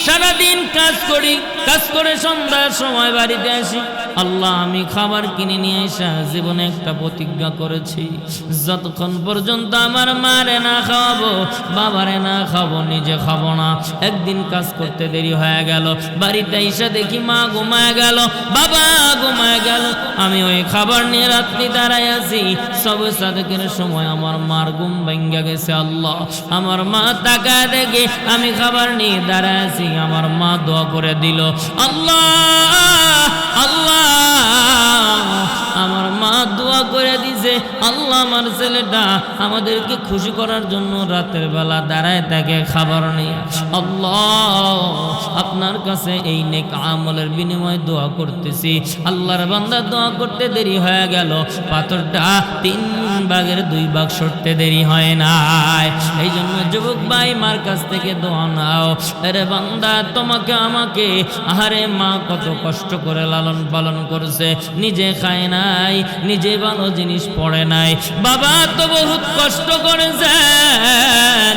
সারাদিন কাজ করি, কাজ করে সন্ধ্যার সময় বাড়িতে আসি, আল্লাহ আমি খাবার কিনে নিয়ে এসে জীবনে একটা প্রতিজ্ঞা করেছি, যতক্ষণ পর্যন্ত আমার মারে না খাওয়াবো, বাবারে না খাবো, নিজে খাবো না। একদিন কাজ করতে দেরি হয়ে গেল, বাড়িতে এসে দেখি মা ঘুমায় গেল, বাবা ঘুমায় গেল, আমি ওই খাবার নিয়ে রাত্রি দাঁড়াই আছি। সবে সাদেকের সময় আমার মার ঘুম ভেঙে গেছে। আল্লাহ আমার মা তাকায় দেখে আমি খাবার নিয়ে দাঁড়ায় আছি, আমার মা দোয়া করে দিল, আল্লাহ আল্লাহ আমার মা দোয়া করে দিছে, আল্লাহ আমার ছেলেটা আমাদেরকে খুশি করার জন্য রাতের বেলা দাঁড়ায় থাকে খাবার নেই। আল্লাহ আপনার কাছে এই নেক আমলের বিনিময়ে দোয়া করতেছি। আল্লাহর বান্দা দোয়া করতে দেরি হয়ে গেল, পাথরটা 3 ভাগের 2 ভাগ সরতে দেরি হয় নাই। এই জন্য যুবক ভাই মার কাছ থেকে দোয়া নাও। আরে বান্দা তোমাকে আমাকে, আহারে মা কত কষ্ট করে লালন পালন করছে, নিজে খায় নাই, নিজে ভালো জিনিস পড়ে নাই, বাবা তো বহুত কষ্ট করেছেন।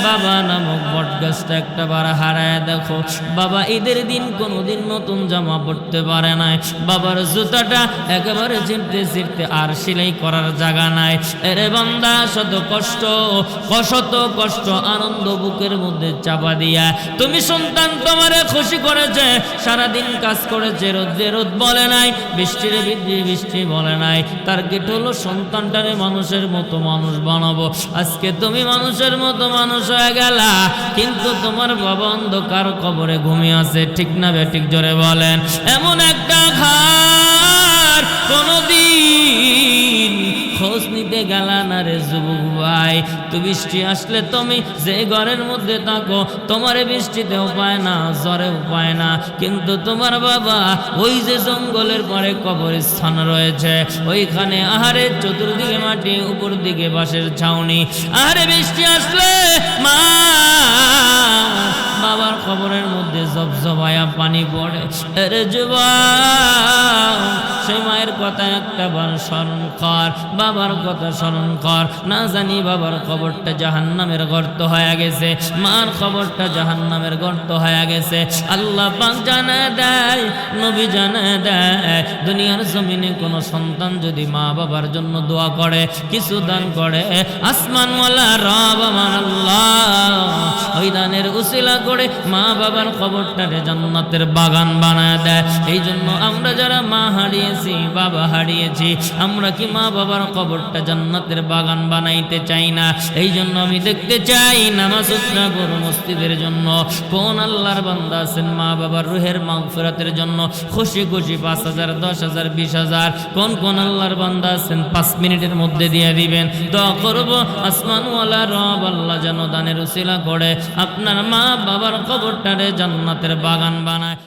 বাবা নামক বট গাছটা একটা বার হারায় দেখো, বাবা ঈদের দিন কোনোদিন নতুন জামা পড়তে পারে নাই, বাবার জুতাটা একেবারে ছিঁড়তে ছিঁড়তে আর সেলাই করার জায়গা নাই। নাই। এরে বান্দা, শত কষ্ট আনন্দ বুকের মধ্যে চাপা দিয়া তুমি সন্তান তোমারে খুশি করেছে, সারাদিন কাজ করেছে, রোদ বলে নাই, বৃষ্টির বৃষ্টি বলে নাই। টার্গেট হলো সন্তানটারে মানুষের মতো মানুষ বানাবো। আজকে তুমি মানুষের মতো মানুষ হয়ে গেলা, কিন্তু তোমার বাবা অন্ধকার কবরে ঘুমিয়ে আছে। ঠিক না বেঠিক? জোরে বলেন। এমন একটা ঘর কোনদিন খোঁজ নিতে গেলা না রে যুবক ভাই। তো বৃষ্টি আসলে তুমি যে ঘরের মধ্যে থাকো, তোমার বৃষ্টিতেও পায় না, জ্বরেও পায় না, কিন্তু তোমার বাবা ওই যে জঙ্গলের পরে কবরস্থান রয়েছে, ওইখানে আহারে চতুর্দিকে মাটি, উপর দিকে বাঁশের ছাউনি। আহারে বৃষ্টি আসলে মা বাবার কবরের মধ্যে জবজবায়া পানি পড়ে। আরে যুবক, সেই মায়ের কথা একটা বার স্মরণ কর, বাবার কথা স্মরণ কর। না জানি বাবার কবরটা জাহান্নামের গর্ত হয়ে গেছে, মার কবরটা জাহান্নামের গর্ত হয়ে গেছে। আল্লাহ পাক জানায় দেয়, নবী জানায় দেয়, দুনিয়ার জমিনে কোনো সন্তান যদি মা বাবার জন্য দোয়া করে, কিছু দান করে, আসমানওয়ালা রব আমার আল্লাহ ওই দানের উসিলা করে মা বাবার কবরটারে জান্নাতের বাগান বানায় দেয়। এই জন্য আমরা যারা মা হারিয়েছি, বাবা হারিয়েছি, আমরা কি মা বাবার কবরটা জান্নাতের বাগান বানাইতে চাই না? এই জন্য আমি দেখতে চাই নামাজ উৎরা করো মসজিদের জন্য। কোন আল্লাহর বান্দা আছেন মা বাবার রুহের মাগফিরাতের জন্য খুশি খুশি 5,000, 10,000, 20,000? কোন আল্লাহর বান্দা আছেন 5 মিনিটের মধ্যে দিয়ে দিবেন? দোয়া করব আসমানওয়ালা রব আল্লাহ যেন দানের উসিলা করে আপনার মা বাবার কবরটারে জান্নাতের বাগান বানায়।